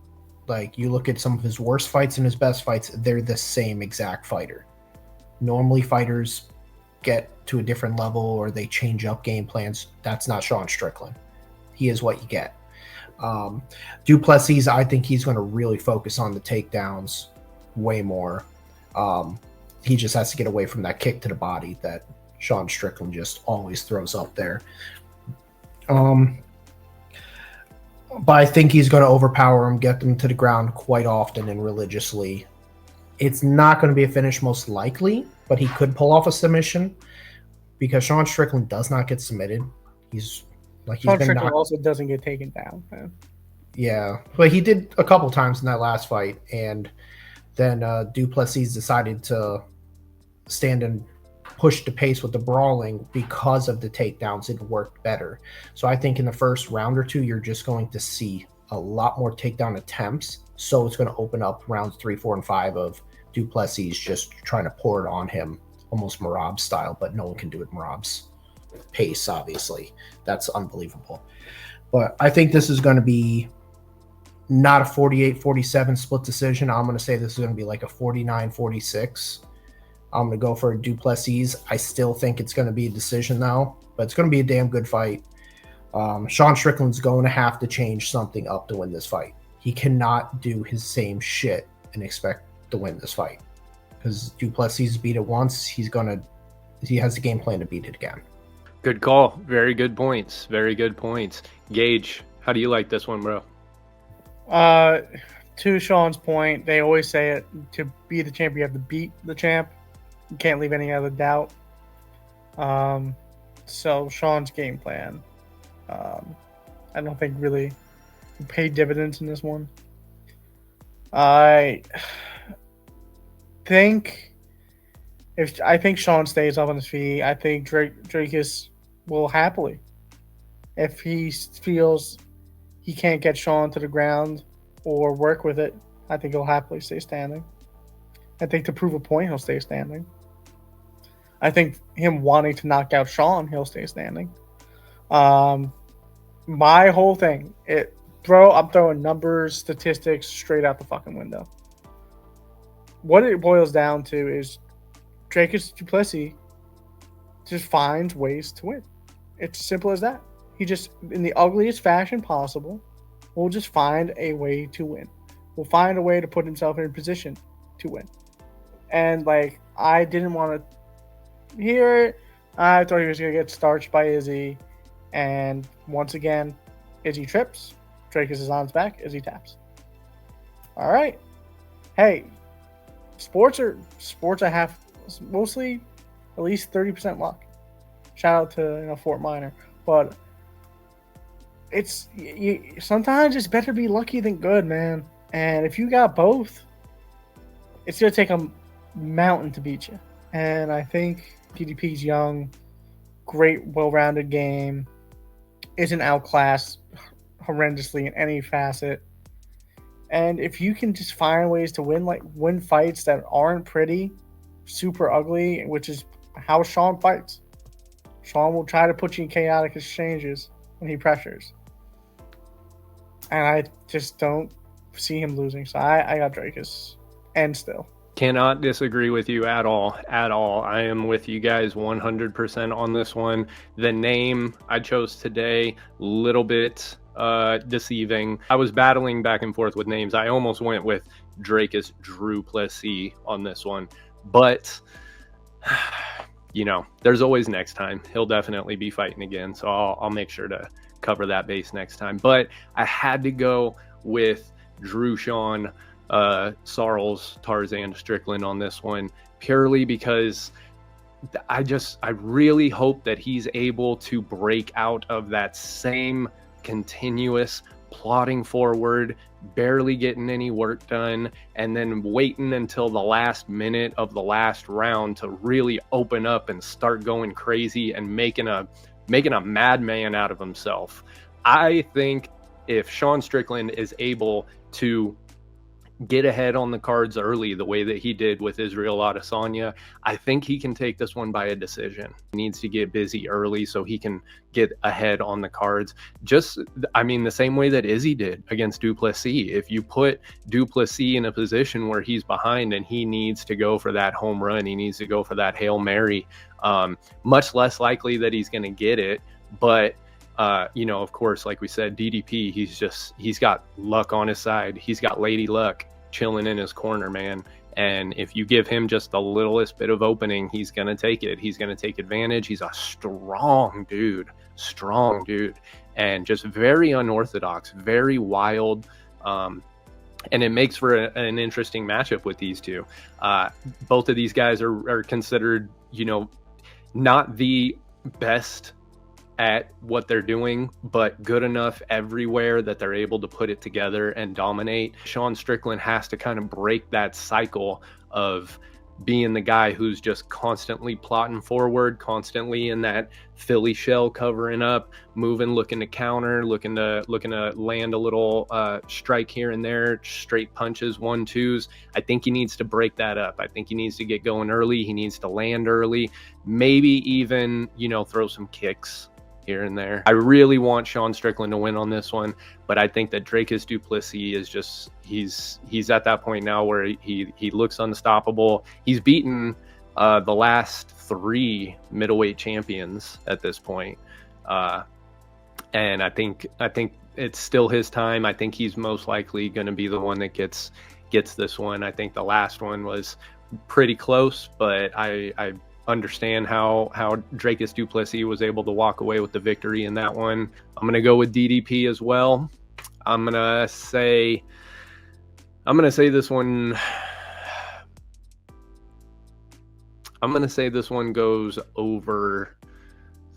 Like, you look at some of his worst fights and his best fights, they're the same exact fighter. Normally, fighters get to a different level or they change up game plans. That's not Sean Strickland. He is what you get. Du Plessis, I think he's going to really focus on the takedowns way more. He just has to get away from that kick to the body that Sean Strickland just always throws up there. But I think he's going to overpower him, get them to the ground quite often and religiously. It's not going to be a finish most likely, but he could pull off a submission, because Sean Strickland does not get submitted. Sean Strickland also doesn't get taken down, man. Yeah, but he did a couple times in that last fight, and then du Plessis decided to stand and push the pace with the brawling because of the takedowns. It worked better. So I think in the first round or two, you're just going to see a lot more takedown attempts. So it's going to open up rounds 3, 4, and 5 of du Plessis just trying to pour it on him, almost Merab style, but no one can do it Merab's pace, obviously. That's unbelievable. But I think this is going to be not a 48-47 split decision. I'm going to say this is going to be like a 49-46. I'm going to go for a du Plessis. I still think it's going to be a decision, though, but it's going to be a damn good fight. Sean Strickland's going to have to change something up to win this fight. He cannot do his same shit and expect to win this fight, because du Plessis beat it once. He has a game plan to beat it again. Good call. Very good points. Gage, how do you like this one, bro? To Sean's point, they always say it, to be the champ, you have to beat the champ. You can't leave any other doubt. So Sean's game plan, I don't think really paid dividends in this one. I think Sean stays up on his feet. I think Dricus will happily, if he feels he can't get Sean to the ground or work with it, I think he'll happily stay standing. I think to prove a point, he'll stay standing. I think him wanting to knock out Sean, he'll stay standing. My whole thing, I'm throwing numbers, statistics straight out the fucking window. What it boils down to is Dricus du Plessis just finds ways to win. It's as simple as that. He just, in the ugliest fashion possible, will just find a way to win. Will find a way to put himself in a position to win. And, I didn't want to hear it. I thought he was going to get starched by Izzy. And once again, Izzy trips. Dricus is on his back. Izzy taps. All right. Hey, sports are mostly at least 30% luck. Shout out to Fort Minor. But sometimes it's better to be lucky than good, man. And if you got both, it's going to take a mountain to beat you. And I think DDP's young, great, well-rounded game, isn't outclassed horrendously in any facet. And if you can just find ways to win fights that aren't pretty, super ugly, which is how Sean fights. Sean will try to put you in chaotic exchanges when he pressures. And I just don't see him losing. So I got Dricus. And still. Cannot disagree with you at all. I am with you guys 100% on this one. The name I chose today, little bit deceiving. I was battling back and forth with names. I almost went with Dricus Drew Plessis on this one, but you know, there's always next time. He'll definitely be fighting again, so I'll make sure to cover that base next time. But I had to go with Drew Sean Sarles Tarzan Strickland on this one, purely because I really hope that he's able to break out of that same continuous plodding forward, barely getting any work done, and then waiting until the last minute of the last round to really open up and start going crazy and making a madman out of himself. I think if Sean Strickland is able to get ahead on the cards early the way that he did with Israel Adesanya, I think he can take this one by a decision. He needs to get busy early so he can get ahead on the cards. The same way that Izzy did against Du Plessis. If you put Du Plessis in a position where he's behind and he needs to go for that home run, he needs to go for that Hail Mary, much less likely that he's going to get it. But of course, like we said, DDP, he's got luck on his side. He's got Lady Luck chilling in his corner, man. And if you give him just the littlest bit of opening, he's going to take it. He's going to take advantage. He's a strong dude, and just very unorthodox, very wild. And it makes for an interesting matchup with these two. Both of these guys are considered, not the best at what they're doing, but good enough everywhere that they're able to put it together and dominate. Sean Strickland has to kind of break that cycle of being the guy who's just constantly plotting forward, constantly in that Philly shell, covering up, moving, looking to counter, looking to land a little strike here and there, straight punches, 1-2s. I think he needs to break that up. I think he needs to get going early. He needs to land early, maybe even, throw some kicks here and there. I really want Sean Strickland to win on this one, but I think that Dricus Du Plessis is just, he's at that point now where he looks unstoppable. He's beaten the last 3 middleweight champions at this point. And I think it's still his time. I think he's most likely going to be the one that gets this one. I think the last one was pretty close, but I understand how Dricus Du Plessis was able to walk away with the victory in that one. I'm going to go with DDP as well. I'm going to say this one. I'm going to say this one goes over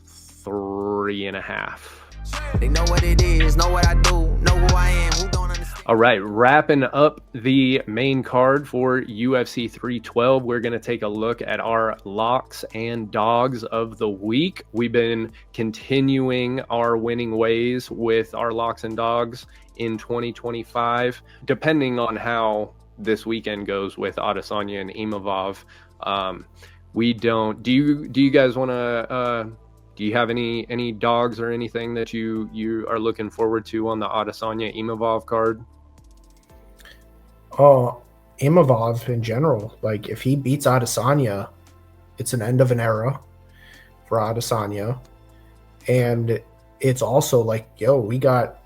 3.5. They know what it is, know what I do, know who I am, who don't understand. All right, wrapping up the main card for UFC 312, we're going to take a look at our locks and dogs of the week. We've been continuing our winning ways with our locks and dogs in 2025, depending on how this weekend goes with Adesanya and Imavov. Do you guys want to do you have any dogs or anything that you are looking forward to on the Adesanya Imavov card? Imavov in general, like if he beats Adesanya, it's an end of an era for Adesanya. And it's also like, we got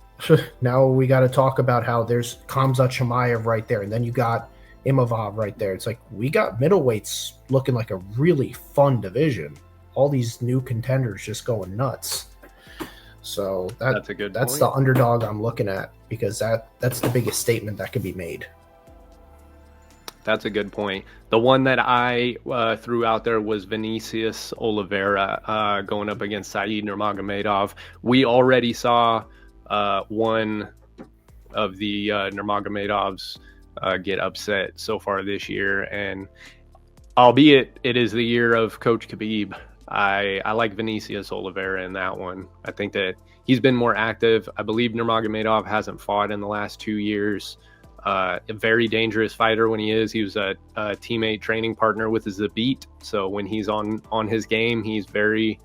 now we got to talk about how there's Khamzat Chimaev right there, and then you got Imavov right there. It's like we got middleweights looking like a really fun division. All these new contenders just going nuts. So that's point. The underdog I'm looking at, because that's the biggest statement that could be made. That's a good point. The one that I threw out there was Vinicius Oliveira going up against Said Nurmagomedov. We already saw one of the Nurmagomedovs get upset so far this year, and albeit it is the year of Coach Khabib, I like Vinicius Oliveira in that one. I think that he's been more active. I believe Nurmagomedov hasn't fought in the last 2 years. A very dangerous fighter when he is. He was a teammate training partner with Zabit. So when he's on his game, he's very,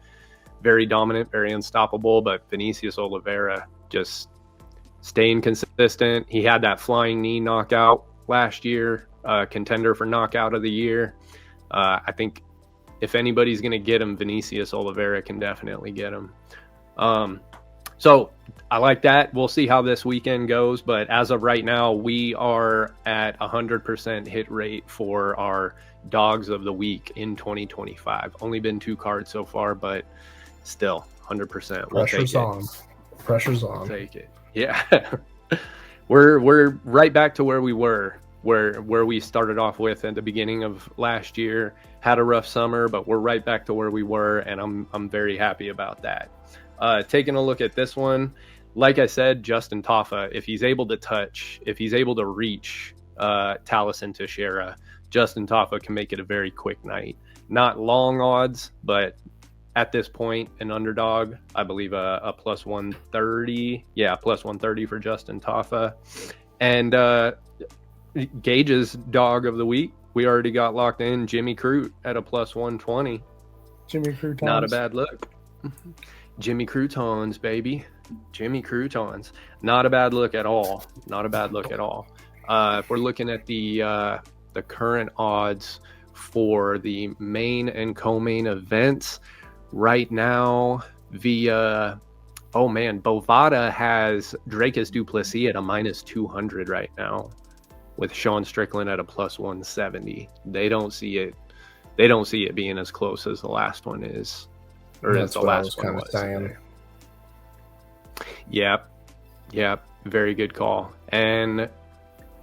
very dominant, very unstoppable. But Vinicius Oliveira just staying consistent. He had that flying knee knockout last year contender for knockout of the year. I think if anybody's going to get him, Vinicius Oliveira can definitely get him. So I like that. We'll see how this weekend goes. But as of right now, we are at 100% hit rate for our dogs of the week in 2025. Only been 2 cards so far, but still 100%. Pressure's on. Pressure's on. We'll take it. Yeah. We're right back to where we were, where we started off with at the beginning of last year. Had a rough summer, but we're right back to where we were, and I'm very happy about that. Taking a look at this one, like I said, Justin Tafa, if he's able to reach Tallison Teixeira, Justin Tafa can make it a very quick night. Not long odds, but at this point, an underdog, I believe a plus 130. Yeah, plus 130 for Justin Tafa. And Gage's dog of the week, we already got locked in, Jimmy Crute at a plus 120. Jimmy Croutons. Not a bad look. Jimmy Croutons, baby. Jimmy Croutons. Not a bad look at all. Not a bad look at all. If we're looking at the current odds for the main and co-main events right now via, Bovada has Dricus du Plessis at a minus 200 right now, with Sean Strickland at a plus 170. They don't see it being as close as the last one is. Or as the last one was. Saying. Yep. Very good call. And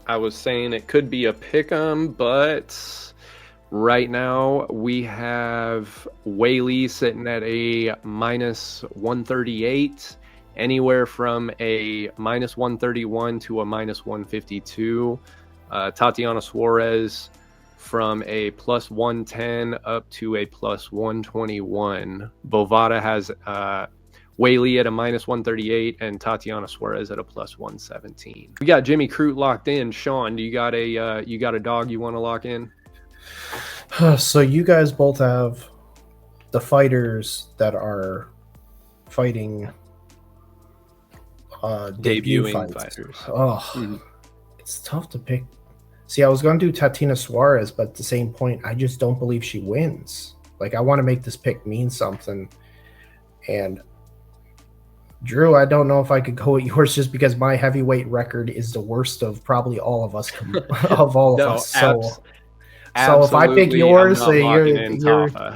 I was saying it could be a pick'em, but right now we have Weili sitting at a minus 138, anywhere from a minus 131 to a minus 152. Tatiana Suarez from a plus 110 up to a plus 121. Bovada has Weili at a minus 138 and Tatiana Suarez at a plus 117. We got Jimmy Crute locked in. Sean, do you got a dog you want to lock in? So you guys both have the fighters that are fighting debuting fighters. It's tough to pick. See, I was going to do Tatiana Suarez, but at the same point, I just don't believe she wins. Like, I want to make this pick mean something. And Drew, I don't know if I could go with yours just because my heavyweight record is the worst of probably all of us. So if I pick yours, you're I'm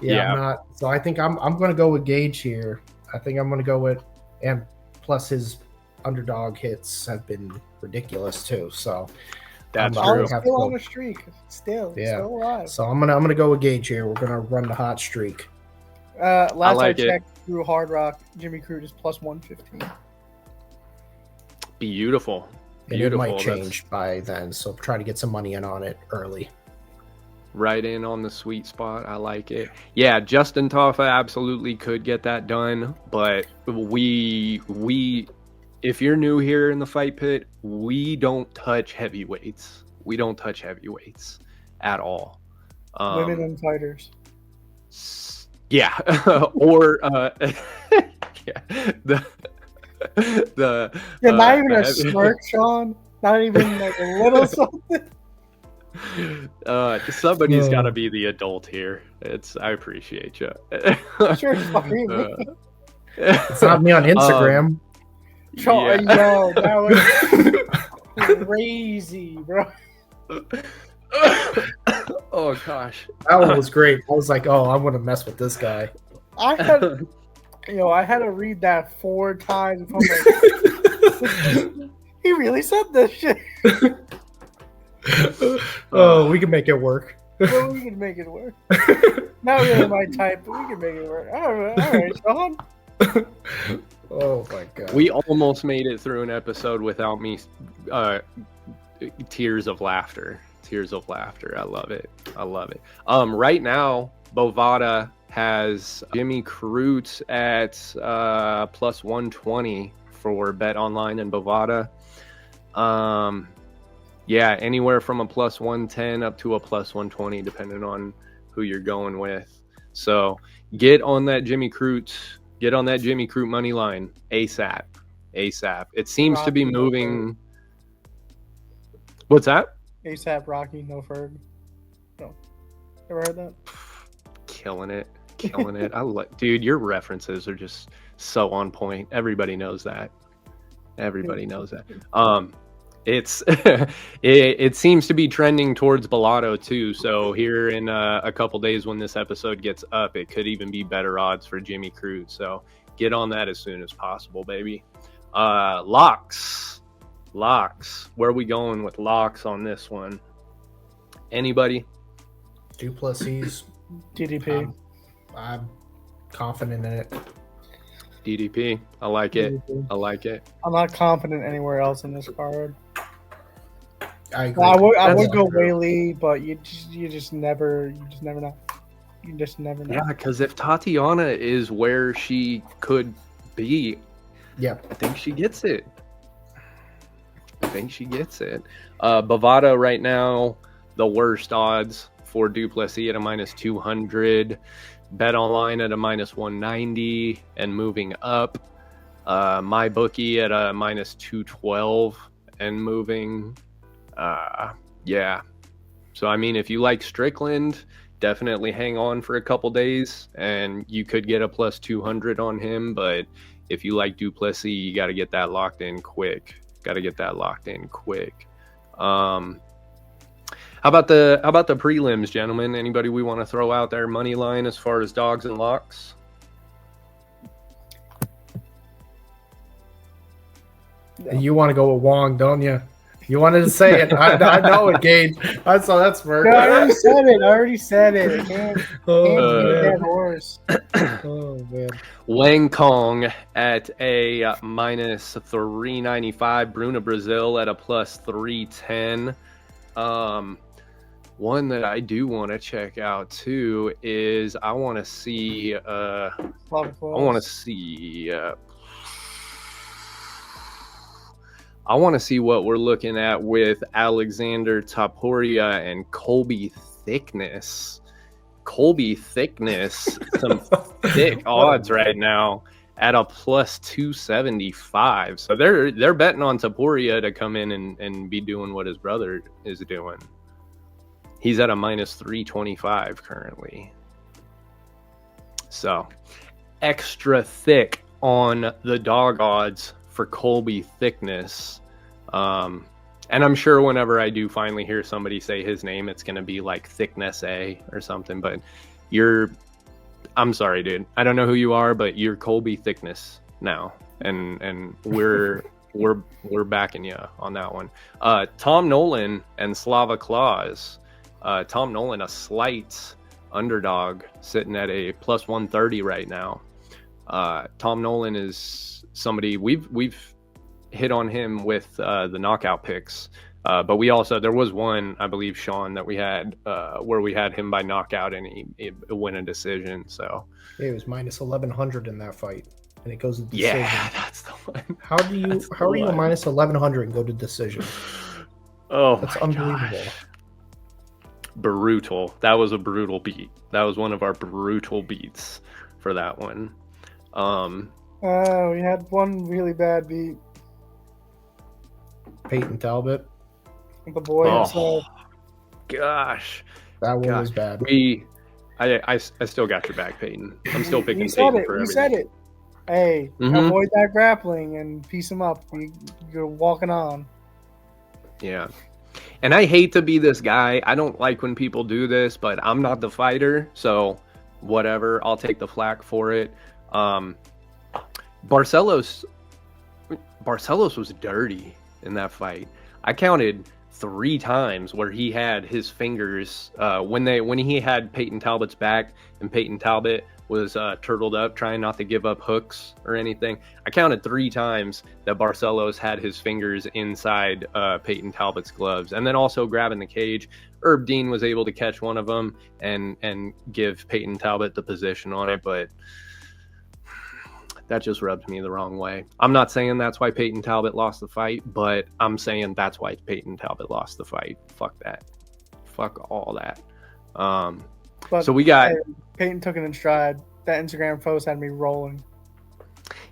not. So I think I'm going to go with Gage here. I think I'm going to go with, and plus his underdog hits have been ridiculous too. So. That's true. Still on a streak. Still alive. So I'm gonna go with Gage here. We're gonna run the hot streak. Last I checked through Hard Rock, Jimmy Crute is plus 115. Beautiful. It might change by then, so try to get some money in on it early. Right in on the sweet spot. I like it. Yeah, Justin Tafa absolutely could get that done, but if you're new here in the Fight Pit, we don't touch heavyweights. We don't touch heavyweights at all. Women and fighters. Yeah. Or not even a smirk, Sean. Not even like a little something. Somebody's got to be the adult here. I appreciate you. Sure, fine. It's not me on Instagram. Yo, that was crazy, bro. Oh gosh, that one was great. I was like, oh, I want to mess with this guy. I had to read that 4 times. I'm like, he really said this shit. Oh, we can make it work. Well, we can make it work. Not really my type, but we can make it work. All right, Sean. Oh my god. We almost made it through an episode without me tears of laughter. Tears of laughter. I love it. Right now, Bovada has Jimmy Crute at plus 120 for Bet Online and Bovada. Anywhere from a plus 110 up to a plus 120, depending on who you're going with. So get on that Jimmy Crute. Get on that Jimmy Crute money line ASAP. It seems to be moving. What's that? ASAP Rocky, no Ferg. No. Ever heard that? Killing it. I like, dude, your references are just so on point. Everybody knows that. It's it seems to be trending towards Bellato too. So here in a couple days when this episode gets up, it could even be better odds for Jimmy Crute. So get on that as soon as possible, baby. Locks. Where are we going with locks on this one? Anybody? Du Plessis. DDP. I'm confident in it. DDP. I like it. I'm not confident anywhere else in this card. I agree. I would go Weili, but you just never know. You just never know. Yeah, because if Tatiana is where she could be, yeah, I think she gets it. Bovada right now, the worst odds for Du Plessis at a -200. Bet online at a -190 and moving up. My bookie at a -212 and moving. Yeah. So, I mean, if you like Strickland, definitely hang on for a couple days and you could get a +200 on him. But if you like Du Plessis, you got to get that locked in quick. How about the prelims, gentlemen? Anybody we want to throw out there money line as far as dogs and locks? You want to go with Wong, don't you? You wanted to say it. I know it, Gage. I saw that's for. No, I already said it. Can't be that horse. Oh man. Wang Kong at a -395. Bruna Brazil at a +310. One that I do want to check out too is I want to see what we're looking at with Alexander Topuria and Colby Thickness. Some thick odds right now at a +275. So they're betting on Topuria to come in and be doing what his brother is doing. He's at a -325 currently. So extra thick on the dog odds for Colby Thickness. And I'm sure whenever I do finally hear somebody say his name, it's going to be like Thickness A or something. But I'm sorry, dude. I don't know who you are, but you're Colby Thickness now. And we're backing you on that one. Tom Nolan and Slava Claus. Tom Nolan, a slight underdog, sitting at a +130 right now. Tom Nolan is somebody we've hit on him with the knockout picks, but there was one, I believe, Sean, that we had where we had him by knockout and he win a decision. So yeah, it was -1100 in that fight, and it goes to decision. Yeah, that's the one. How are you -1100 and go to decision? Oh, that's unbelievable. Gosh. Brutal. That was a brutal beat. That was one of our brutal beats for that one. We had one really bad beat. Peyton Talbot. The boy himself. Gosh. That one was bad. I still got your back, Peyton. I'm still picking Peyton for everything. You said it. Hey, avoid that grappling and piece him up. You're walking on. Yeah. And I hate to be this guy. I don't like when people do this, but I'm not the fighter, so whatever. I'll take the flack for it. Barcelos was dirty in that fight. I counted 3 times where he had his fingers when he had Peyton Talbot's back and Peyton Talbot was turtled up trying not to give up hooks or anything. I counted 3 times that Barcelos had his fingers inside Peyton Talbot's gloves, and then also grabbing the cage. Herb Dean was able to catch one of them and give Peyton Talbot the position on it, but that just rubbed me the wrong way. I'm not saying that's why Peyton Talbot lost the fight, but I'm saying that's why Peyton Talbot lost the fight. Fuck that. Fuck all that. So we got... Peyton took it in stride. That Instagram post had me rolling.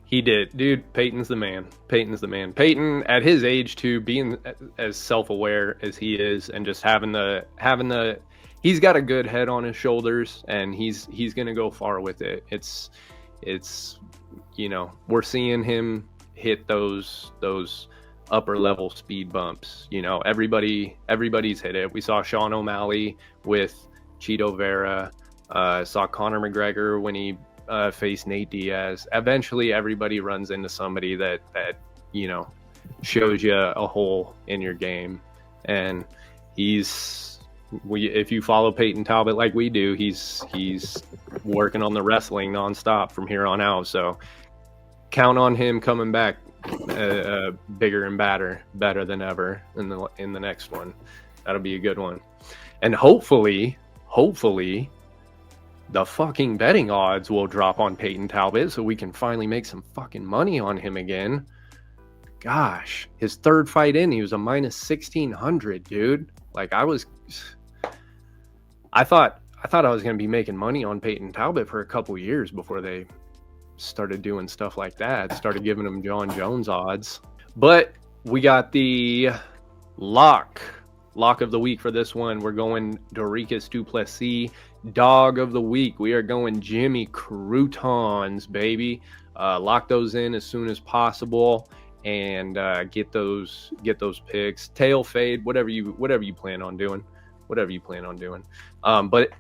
He did, dude. Peyton's the man. Peyton, at his age too, being as self-aware as he is, and just having the, he's got a good head on his shoulders, and he's gonna go far with it. It's, we're seeing him hit those upper level speed bumps. Everybody's hit it. We saw Sean O'Malley with Chito Vera. Saw Conor McGregor when he faced Nate Diaz. Eventually everybody runs into somebody that shows you a hole in your game, and if you follow Peyton Talbot like we do, he's working on the wrestling nonstop from here on out. So count on him coming back bigger and better than ever in the next one. That'll be a good one. And hopefully the fucking betting odds will drop on Peyton Talbot so we can finally make some fucking money on him again. Gosh, his third fight in, he was a minus 1,600, dude. Like, I thought I was going to be making money on Peyton Talbot for a couple years before they started doing stuff like that, started giving him John Jones odds. But we got the lock of the week for this one. We're going Dricus du Plessis. Dog of the week, we are going Jimmy Croutons, baby. Lock those in as soon as possible, and get those picks. Tail fade, whatever you plan on doing. But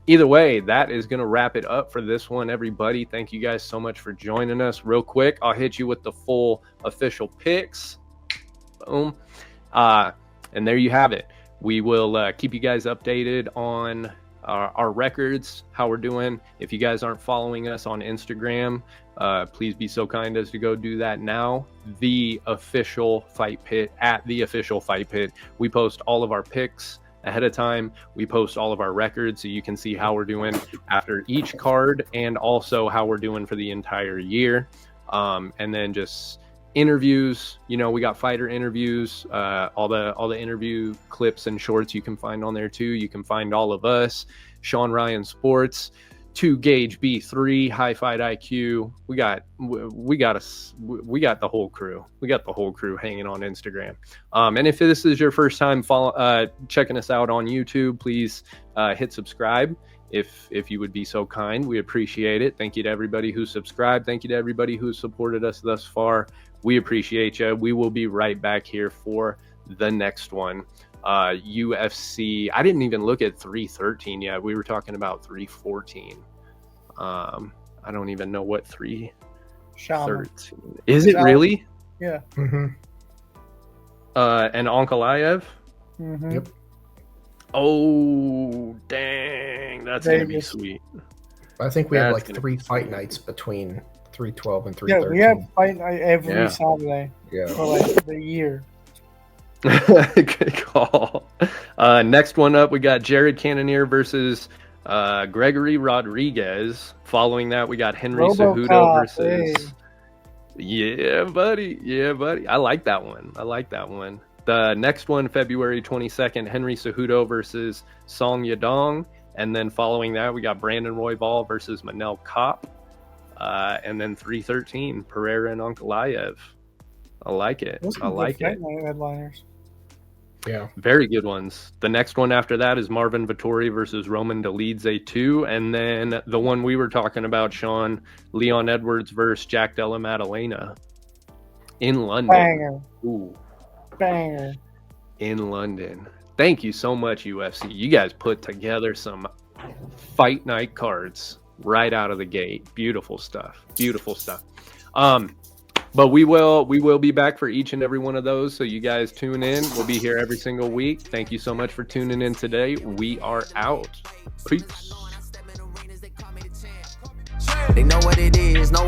either way, that is going to wrap it up for this one, everybody. Thank you guys so much for joining us. Real quick, I'll hit you with the full official picks. Boom. And there you have it. We will keep you guys updated on our records, how we're doing. If you guys aren't following us on Instagram, please be so kind as to go do that now. The official Fight Pit, at the official Fight Pit. We post all of our picks ahead of time. We post all of our records so you can see how we're doing after each card, and also how we're doing for the entire year. And then just interviews, we got fighter interviews, all the interview clips and shorts you can find on there too. You can find all of us, Sean Ryan Sports, 2 Gauge B3, High Fight IQ. We got the whole crew. We got the whole crew hanging on Instagram. And if this is your first time checking us out on YouTube, please hit subscribe if you would be so kind. We appreciate it. Thank you to everybody who subscribed. Thank you to everybody who supported us thus far. We appreciate you. We will be right back here for the next one. UFC. I didn't even look at 313 yet. We were talking about 314. I don't even know what 313 is. It really? Yeah. Mm-hmm. And Ankalaev. Mm-hmm. Yep. Oh, dang. That's going to be sweet. I think we have like 3 fight nights between 312 and 313. Yeah, we have fight night every Saturday for like the year. Good call. Next one up, we got Jared Cannonier versus Gregory Rodriguez. Following that, we got Henry Cejudo versus... Yeah, buddy. I like that one. The next one, February 22nd, Henry Cejudo versus Song Yadong. And then following that, we got Brandon Royval versus Manel Kopp. And then 313, Pereira and Ankalaev. I like it. Headliners. Yeah. Very good ones. The next one after that is Marvin Vettori versus Roman Dolidze 2. And then the one we were talking about, Sean, Leon Edwards versus Jack Della Maddalena in London. Banger. Ooh. Banger. In London. Thank you so much, UFC. You guys put together some fight night cards right out of the gate. Beautiful stuff. But we will be back for each and every one of those, so you guys tune in. We'll be here every single week. Thank you so much for tuning in today. We are out. Peace. They know what it is, know